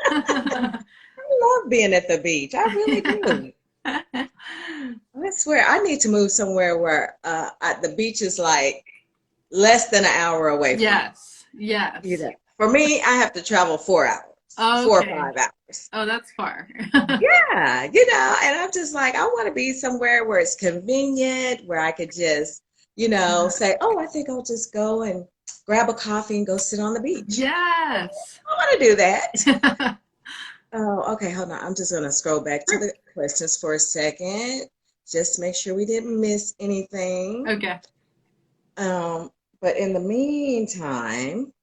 I love being at the beach. I really do. I swear, I need to move somewhere where the beach is like less than an hour away from me. Yes. For me, I have to travel 4 hours. Oh, 4 or okay. 5 hours. Oh, that's far. Yeah, and I'm just like, I want to be somewhere where it's convenient, where I could just, say, oh, I think I'll just go and grab a coffee and go sit on the beach. Yes. I want to do that. Oh, okay, hold on. I'm just going to scroll back to the questions for a second, just to make sure we didn't miss anything. Okay. But in the meantime,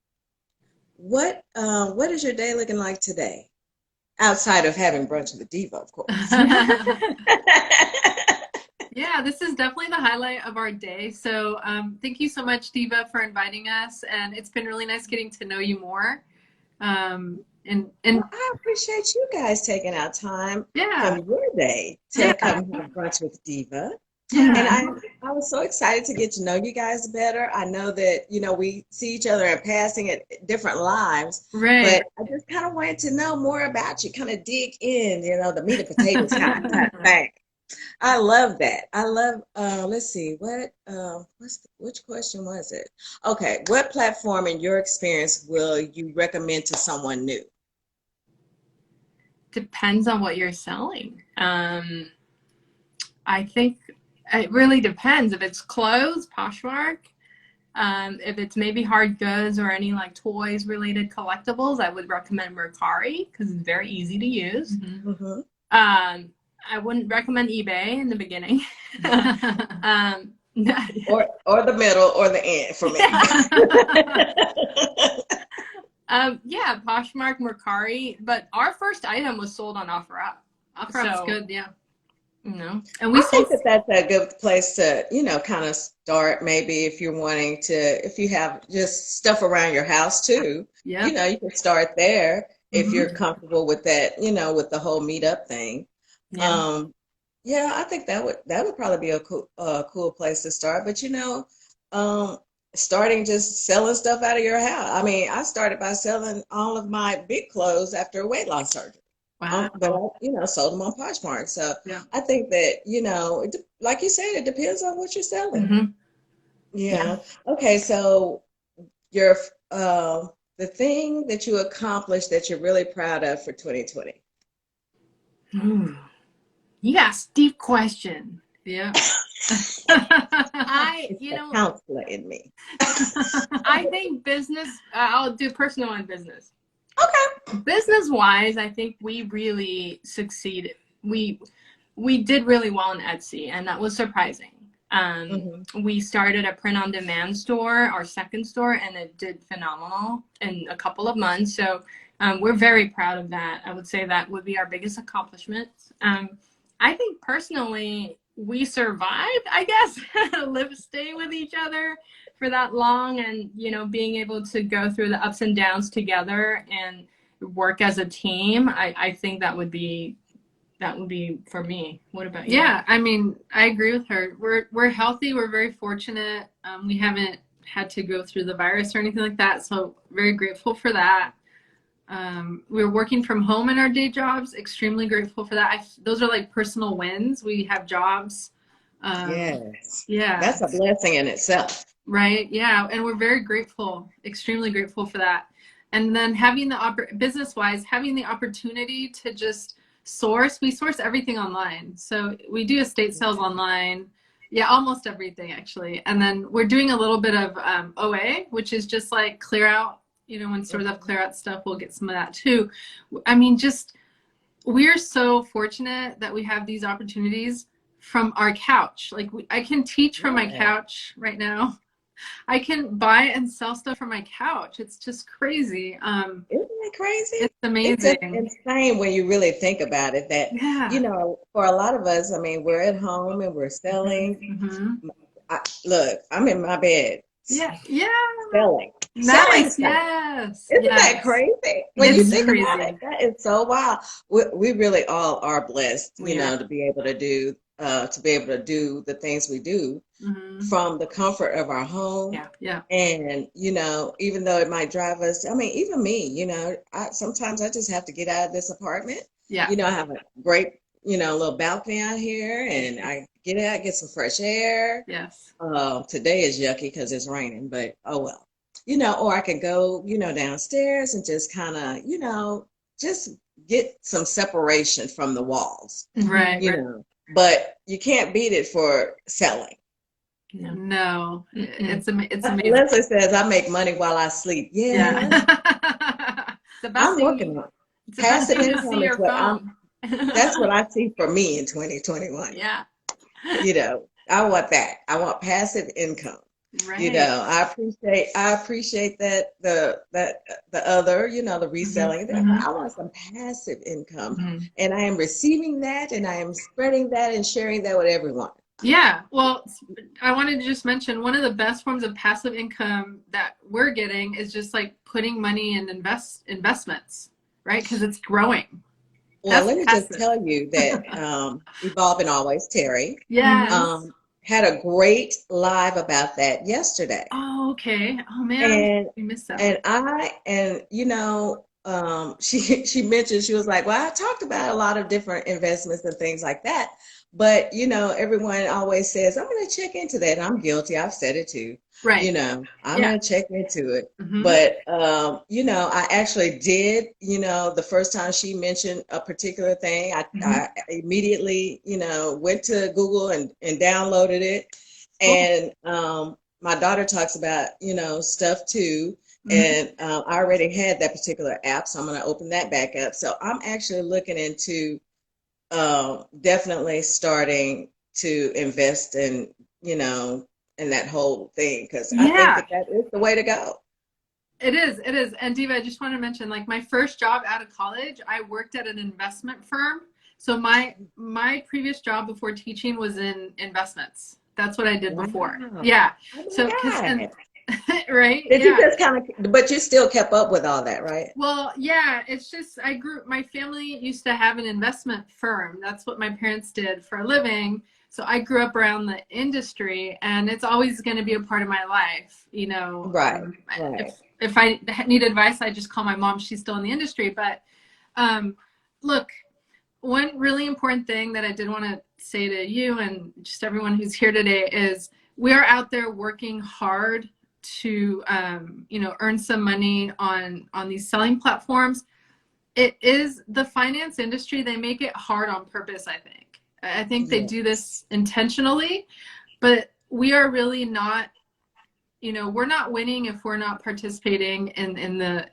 what is your day looking like today? Outside of having brunch with Diva, of course. Yeah, this is definitely the highlight of our day. So thank you so much, Diva, for inviting us. And it's been really nice getting to know you more. And I appreciate you guys taking out time Yeah. from your day to come have brunch with Diva. Yeah. And I was so excited to get to know you guys better. I know that, we see each other in passing at different lives. Right. But I just kind of wanted to know more about you, kind of dig in, the meat and potatoes kind of thing. I love that. I love, let's see, which question was it? Okay, what platform in your experience will you recommend to someone new? Depends on what you're selling. I think it really depends. If it's clothes, Poshmark. If it's maybe hard goods or any like toys related collectibles, I would recommend Mercari because it's very easy to use. Mm-hmm. I wouldn't recommend eBay in the beginning. or the middle or the end for me. Yeah, Poshmark, Mercari, but our first item was sold on OfferUp. OfferUp's good, yeah. And I think that's a good place to, kind of start. Maybe if you're wanting to, if you have just stuff around your house too, Yeah. You can start there if you're comfortable with that, with the whole meetup thing. Yeah. I think that would probably be a cool place to start. But starting just selling stuff out of your house. I mean, I started by selling all of my big clothes after a weight loss surgery. Wow. But I, sold them on Poshmark. So Yeah. I think that, like you said, it depends on what you're selling. Yeah. Okay. So your the thing that you accomplished that you're really proud of for 2020. Yes, deep question. Yeah. Counselor in me. I think business, I'll do personal and business. Okay. Business-wise, I think we really succeeded. We did really well in Etsy, and that was surprising. We started a print-on-demand store, our second store, and it did phenomenal in a couple of months. So we're very proud of that. I would say that would be our biggest accomplishment. I think personally, we survived, I guess, stay with each other for that long, and being able to go through the ups and downs together and work as a team. I think that would be for me. What about you? Yeah, I mean, I agree with her. We're healthy. We're very fortunate. We haven't had to go through the virus or anything like that. So very grateful for that. We're working from home in our day jobs. Extremely grateful for that. Those are like personal wins. We have jobs. Yes. Yeah. That's a blessing in itself. Right. Yeah. And we're very grateful, extremely grateful for that. And then having the business wise, having the opportunity to just we source everything online. So we do estate sales online. Yeah, almost everything actually. And then we're doing a little bit of OA, which is just like clear out, you know, when stores have clear out stuff, we'll get some of that too. I mean, just we're so fortunate that we have these opportunities from our couch. Like I can teach from my couch right now. I can buy and sell stuff from my couch. It's just crazy. Isn't it crazy? It's amazing. It's just insane when you really think about it that, Yeah. you know, for a lot of us, I mean, we're at home and we're selling. Mm-hmm. Look, I'm in my bed. Yeah. Selling. Nice. Selling yes. Isn't yes. that crazy? When It's you think crazy. about it, that is so wild. We really all are blessed, We you know, are. to be able to do the things we do Mm-hmm. from the comfort of our home. Yeah. And, you know, even though it might drive us, I mean, even me, you know, sometimes I just have to get out of this apartment. Yeah. You know, I have a great, you know, little balcony out here, and I get out, get some fresh air. Yes. Today is yucky because it's raining, but oh well. You know, or I could go, you know, downstairs and just kind of, you know, just get some separation from the walls, Right. you know, but you can't beat it for selling. No. It's amazing. Leslie says, I make money while I sleep. Yeah. The best I'm thing, working on it's the best passive thing to income see is your what phone. that's what I see for me in 2021. Yeah. You know, I want that. I want passive income. Right. You know, I appreciate that the other, you know, the reselling. Mm-hmm. I want some passive income, Mm-hmm. and I am receiving that, and I am spreading that and sharing that with everyone. Yeah, well, I wanted to just mention one of the best forms of passive income that we're getting is just like putting money in investments, right? Because it's growing. Well, That's let me passive. just tell you that Evolve and Always Terry Yes. had a great live about that yesterday. Oh, okay. Oh man, we missed that. And you know, she mentioned, she was like, well, I talked about a lot of different investments and things like that, but you know, everyone always says, I'm going to check into that. And I'm guilty. I've said it too. Right. You know, I'm going to check into it. Mm-hmm. But you know, I actually did, you know, the first time she mentioned a particular thing, I immediately, you know, went to Google and downloaded it. And my daughter talks about, you know, stuff too. And I already had that particular app, so I'm going to open that back up. So I'm actually looking into definitely starting to invest in, you know, in that whole thing, because I think that is the way to go. It is. And Diva, I just want to mention, like my first job out of college, I worked at an investment firm. So my previous job before teaching was in investments. That's what I did before. Yeah. So right. Did you just but you still kept up with all that, right? Well, yeah, it's just my family used to have an investment firm. That's what my parents did for a living. So I grew up around the industry, and it's always going to be a part of my life, you know. Right. If I need advice, I just call my mom. She's still in the industry. But look, one really important thing that I did want to say to you and just everyone who's here today is we are out there working hard to you know, earn some money on these selling platforms. It is the finance industry. They make it hard on purpose, I think they do this intentionally, but we are really not, you know, we're not winning if we're not participating in the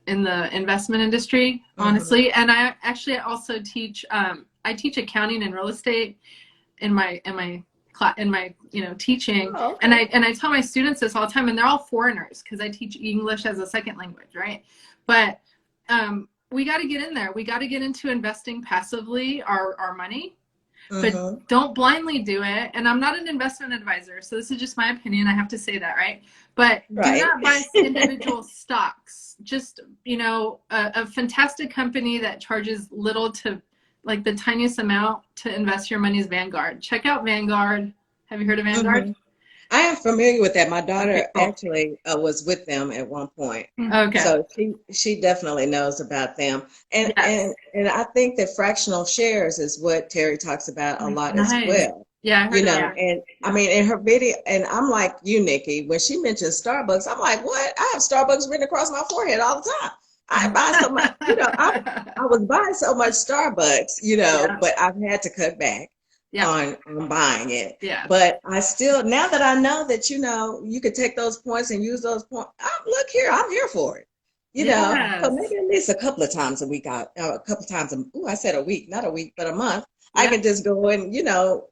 investment industry, honestly. And I actually also teach I teach accounting and real estate in my you know, teaching. And I tell my students this all the time, and they're all foreigners because I teach English as a second language, right? But we got to get in there. We got to get into investing passively our money, but don't blindly do it. And I'm not an investment advisor, so this is just my opinion. I have to say that, right? But do not buy individual stocks. Just, you know, a fantastic company that charges little to like the tiniest amount to invest your money is Vanguard. Check out Vanguard. Have you heard of Vanguard? I am familiar with that. My Okay, daughter cool. actually was with them at one point. Okay. So she definitely knows about them. And Yes. and I think that fractional shares is what Terry talks about a lot as Nice. well. Yeah, I You heard of know, that. and I mean in her video, and I'm like you, Nikki, when she mentioned Starbucks, I'm like, what? I have Starbucks written across my forehead all the time. I buy so much, I was buying so much Starbucks, Yeah. but I've had to cut back Yeah. on buying it. Yeah. But I still, now that I know that, you could take those points and use those points, look here, I'm here for it. So Yes. maybe at least a couple of times a week, a couple of times, I said a week, not a week, but a month, I Yeah. can just go and,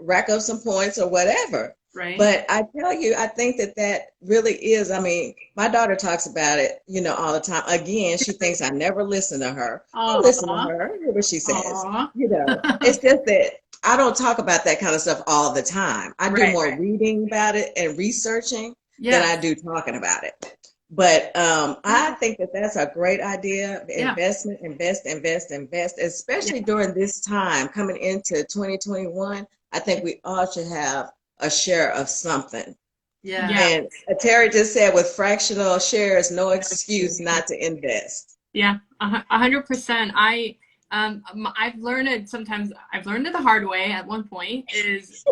rack up some points or whatever. Right. But I tell you, I think that really is, I mean, my daughter talks about it, all the time. Again, she thinks I never listen to her. I listen to Aw. her, I hear what she says. Aw. It's just that I don't talk about that kind of stuff all the time. I do Right, more right. reading about it and researching than Yeah. I do talking about it. But I think that that's a great idea. Yeah. Investment, invest, Yeah. especially during this time coming into 2021. I think we all should have a share of something. Yeah. And Terry just said with fractional shares, no excuse not to invest. Yeah, 100%. I've learned it sometimes. I've learned it the hard way at one point is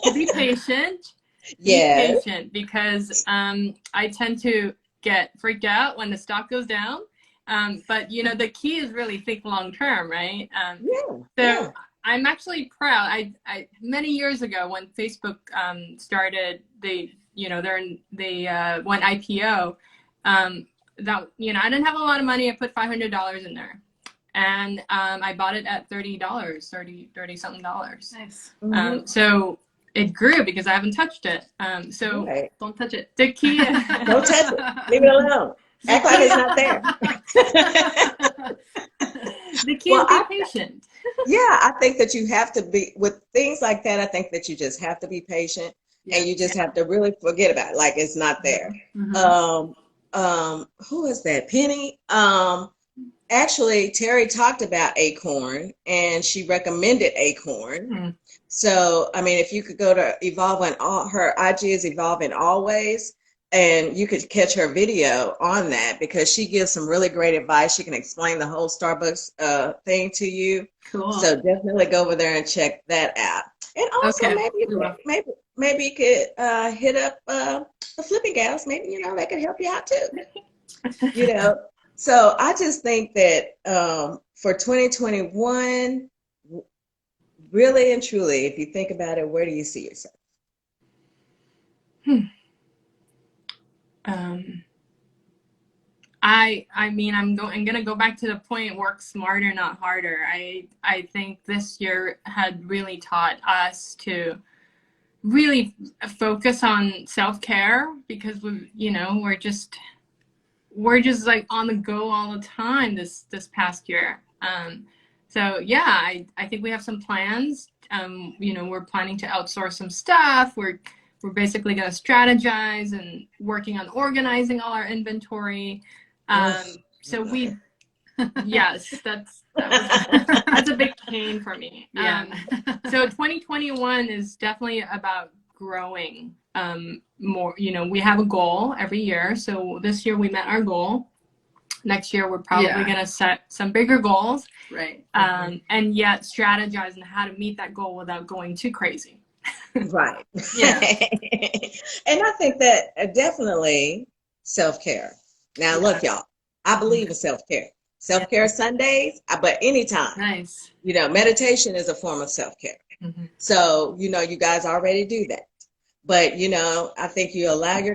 to be patient. Be Yes. patient because I tend to get freaked out when the stock goes down. But the key is really think long term, right? So I'm actually proud. I many years ago when Facebook started, they went IPO. That I didn't have a lot of money. I put $500 in there, and I bought it at $30, 30 something dollars. Nice. So it grew because I haven't touched it. So Right. Don't touch it. the key, Don't touch it. Leave it alone. Act like it's not there. the key Well, is be patient. Yeah, I think that you have to be with things like that. I think that you just have to be patient and you just have to really forget about it, like it's not there. Who is that? Penny. Actually, Terry talked about Acorn and she recommended Acorn. So, I mean, if you could go to Evolve and her IG is Evolving Always, and you could catch her video on that because she gives some really great advice. She can explain the whole Starbucks thing to you. Cool. So definitely go over there and check that out. And also maybe you could hit up the flipping gals. Maybe they could help you out too. So I just think that for 2021, really and truly, if you think about it, where do you see yourself? I mean, I'm gonna go back to the point, work smarter, not harder. I think this year had really taught us to really focus on self-care because we're just like on the go all the time this past year. So yeah, I think we have some plans. We're planning to outsource some stuff. We're basically going to strategize and working on organizing all our inventory. So yes, that's a big pain for me. Yeah. So 2021 is definitely about growing more. We have a goal every year. So this year we met our goal. Next year we're probably going to set some bigger goals. Right. And yet strategize on how to meet that goal without going too crazy. Right. Yeah. And I think that definitely self-care. Now, look, y'all, I believe in self-care. Self-care Sundays, but anytime. Nice. Meditation is a form of self-care. So, you guys already do that. But, I think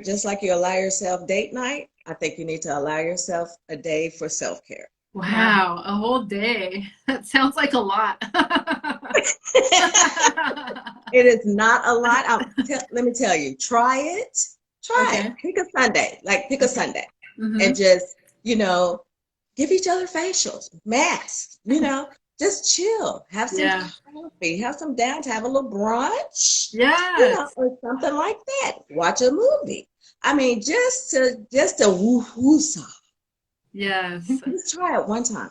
just like you allow yourself date night, I think you need to allow yourself a day for self-care. Wow, a whole day. That sounds like a lot. It is not a lot. Let me tell you, try it. Try it. Pick a Sunday. Pick a Sunday. And just, give each other facials, masks, just chill. Have some coffee, have some downtime, have a little brunch. Yeah. Or something like that. Watch a movie. I mean, just to woo-hoo-saw. Yes. Just try it one time.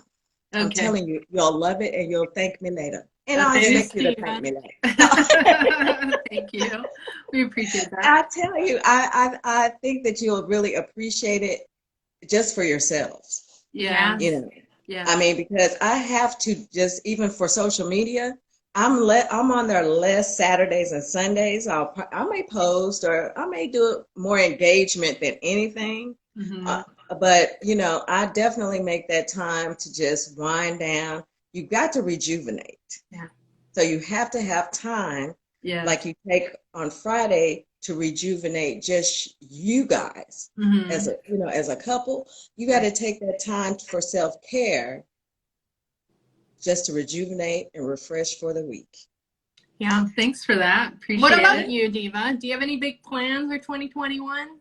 I'm telling you, you'll love it and you'll thank me later. And I'll Thanks, expect you to Diva. thank me later. Thank you. We appreciate that. I tell you, I think that you'll really appreciate it just for yourselves. Yeah. You know, Yeah. I mean, because I have to just, even for social media, I'm on there less Saturdays and Sundays. I may post, or I may do more engagement than anything. Mhm. But you know, I definitely make that time to just wind down. You've got to rejuvenate. Yeah. So you have to have time, Yes. like you take on Friday, to rejuvenate just you guys as Mhm. a, you know, as a couple. You got to take that time for self-care, just to rejuvenate and refresh for the week. Yeah. Thanks for that. Appreciate What about it. you, Diva? Do you have any big plans for 2021?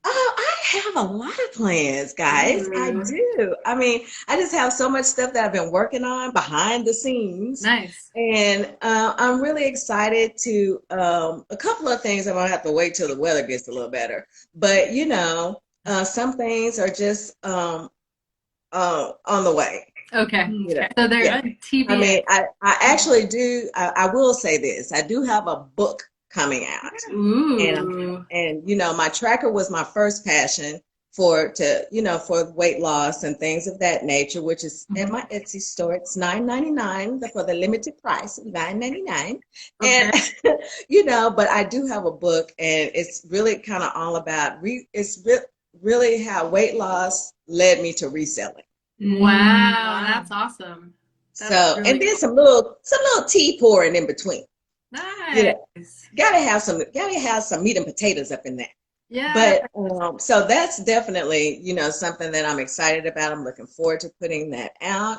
Oh, I have a lot of plans, guys. I Ooh. do. I mean, I just have so much stuff that I've been working on behind the scenes. Nice. And I'm really excited to, a couple of things I'm gonna have to wait till the weather gets a little better. But you know, some things are just on the way. Okay. You know, Okay. So they're yeah. I TBA. mean, I actually do. I will say this: I do have a book coming out, Ooh. and you know, my tracker was my first passion for weight loss and things of that nature, which is at my Etsy store. It's $9.99 for the limited price of $9.99. And Okay. you know, but I do have a book, and it's really kind of all about really how weight loss led me to reselling. Wow. That's awesome. That's So, really and then some little tea pouring in between. You know, nice. gotta have some meat and potatoes up in there. Yeah. But so that's definitely, you know, something that I'm excited about. I'm looking forward to putting that out.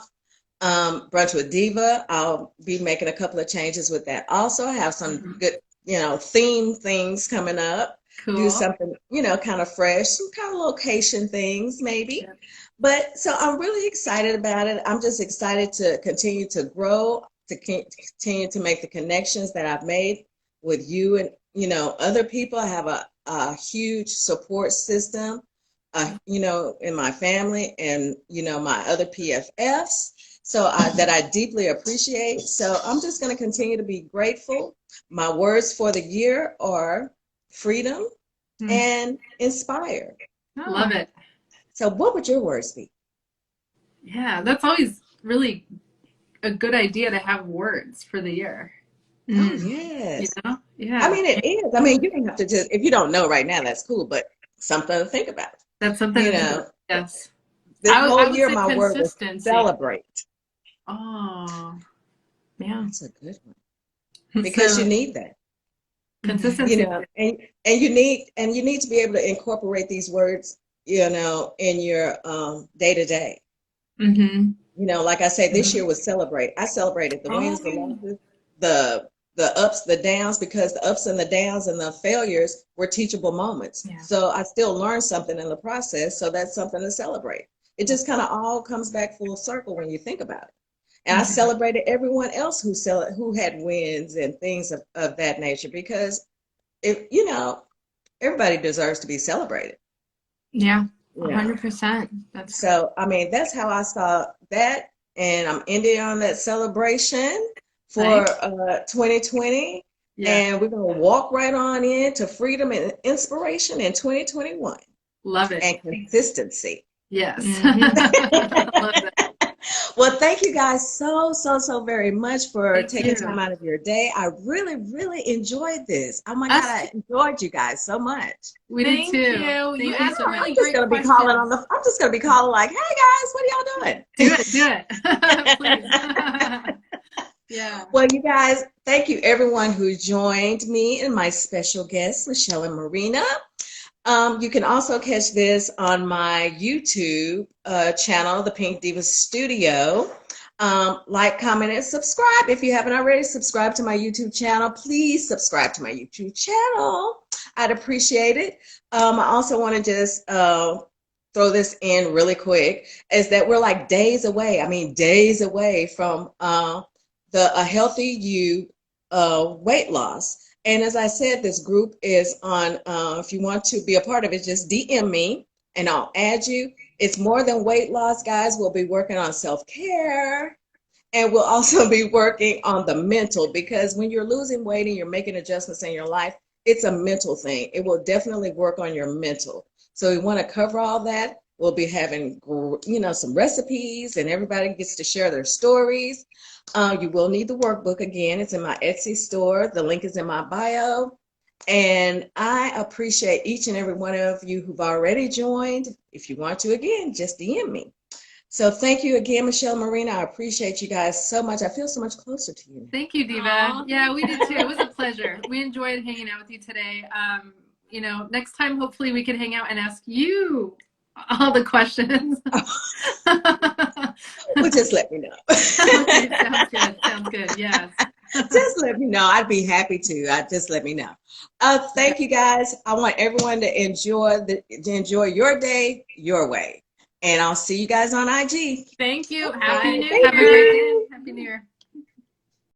Brunch with Diva, I'll be making a couple of changes with that. Also, I have some Mhm. good, you know, theme things coming up. Do Cool. something, you know, kind of fresh, some kind of location things maybe. Yeah. But so I'm really excited about it. I'm just excited to continue to grow, continue to make the connections that I've made with you and, you know, other people. I have a huge support system, you know, in my family and, you know, my other PFFs. So that I deeply appreciate. So I'm just going to continue to be grateful. My words for the year are freedom and inspire. Love it. So what would your words be? Yeah. That's always really a good idea to have words for the year. Oh, Mm. You yes. know? I Yeah. mean, it is. I mean, you don't have to just, if you don't know right now, that's cool, but something to think about. That's something You to think know, about. Yes. this I whole would year, say my word was consistency. celebrate. Oh. Yeah. That's a good one because you So need that, you consistency. know, and you need to be able to incorporate these words, you know, in your day to day. Mm-hmm. You know, like I say, this year was celebrate. I celebrated the wins, the Oh, losses, the ups, the downs, because the ups and the downs and the failures were teachable moments. yeah. So I still learned something in the process. So that's something to celebrate. It just kind of all comes back full circle when you think about it. And I Mhm. celebrated everyone else who had wins and things of that nature, because if you know, everybody deserves to be celebrated. Yeah. You know. 100%. That's So, I mean, that's how I saw that. And I'm ending on that celebration for nice. 2020. Yeah. And we're going to walk right on into freedom and inspiration in 2021 Love it. and consistency. Yes. Mhm. Love that. Well, thank you guys so very much for Thank taking time you. out of your day. I really enjoyed this. Oh my God, Us I too. enjoyed you guys so much. We did Thank too. you. You Thank you asked so I'm much. really just great gonna be calling questions. I'm just gonna be calling like, hey guys, what are y'all Do it. Do it. Please. doing? Yeah. Well, you guys, thank you everyone who joined me and my special guests, Michelle and Marina. You can also catch this on my YouTube channel, the Pink Diva Studio. Like, comment, and subscribe. If you haven't already subscribed to my YouTube channel, please subscribe to my YouTube channel. I'd appreciate it. I also want to just throw this in really quick, is that we're like days away. I mean, days away from a healthy you weight loss. And as I said, this group is on, if you want to be a part of it, just DM me and I'll add you. It's more than weight loss, guys. We'll be working on self-care And we'll also be working on the mental, because when you're losing weight and you're making adjustments in your life, it's a mental thing. It will definitely work on your mental. So we want to cover all that. We'll be having, some recipes, and everybody gets to share their stories. You will need the workbook again. It's in my Etsy store. The link is in my bio. And I appreciate each and every one of you who've already joined. If you want to, again, just DM me. So thank you again, Michelle and Marina. I appreciate you guys so much. I feel so much closer to you. Thank you, Diva. Aw. Yeah, we did too. It was a pleasure. We enjoyed hanging out with you today. Next time, hopefully we can hang out and ask you all the questions. Well, just let me know. Okay, sounds good. Sounds good. Yes. Just let me know. I'd be happy to. Just let me know. Thank you, guys. I want everyone to enjoy your day your way. And I'll see you guys on IG. Thank you. Bye. Happy New Thank Have a Year. great day. Happy New Year.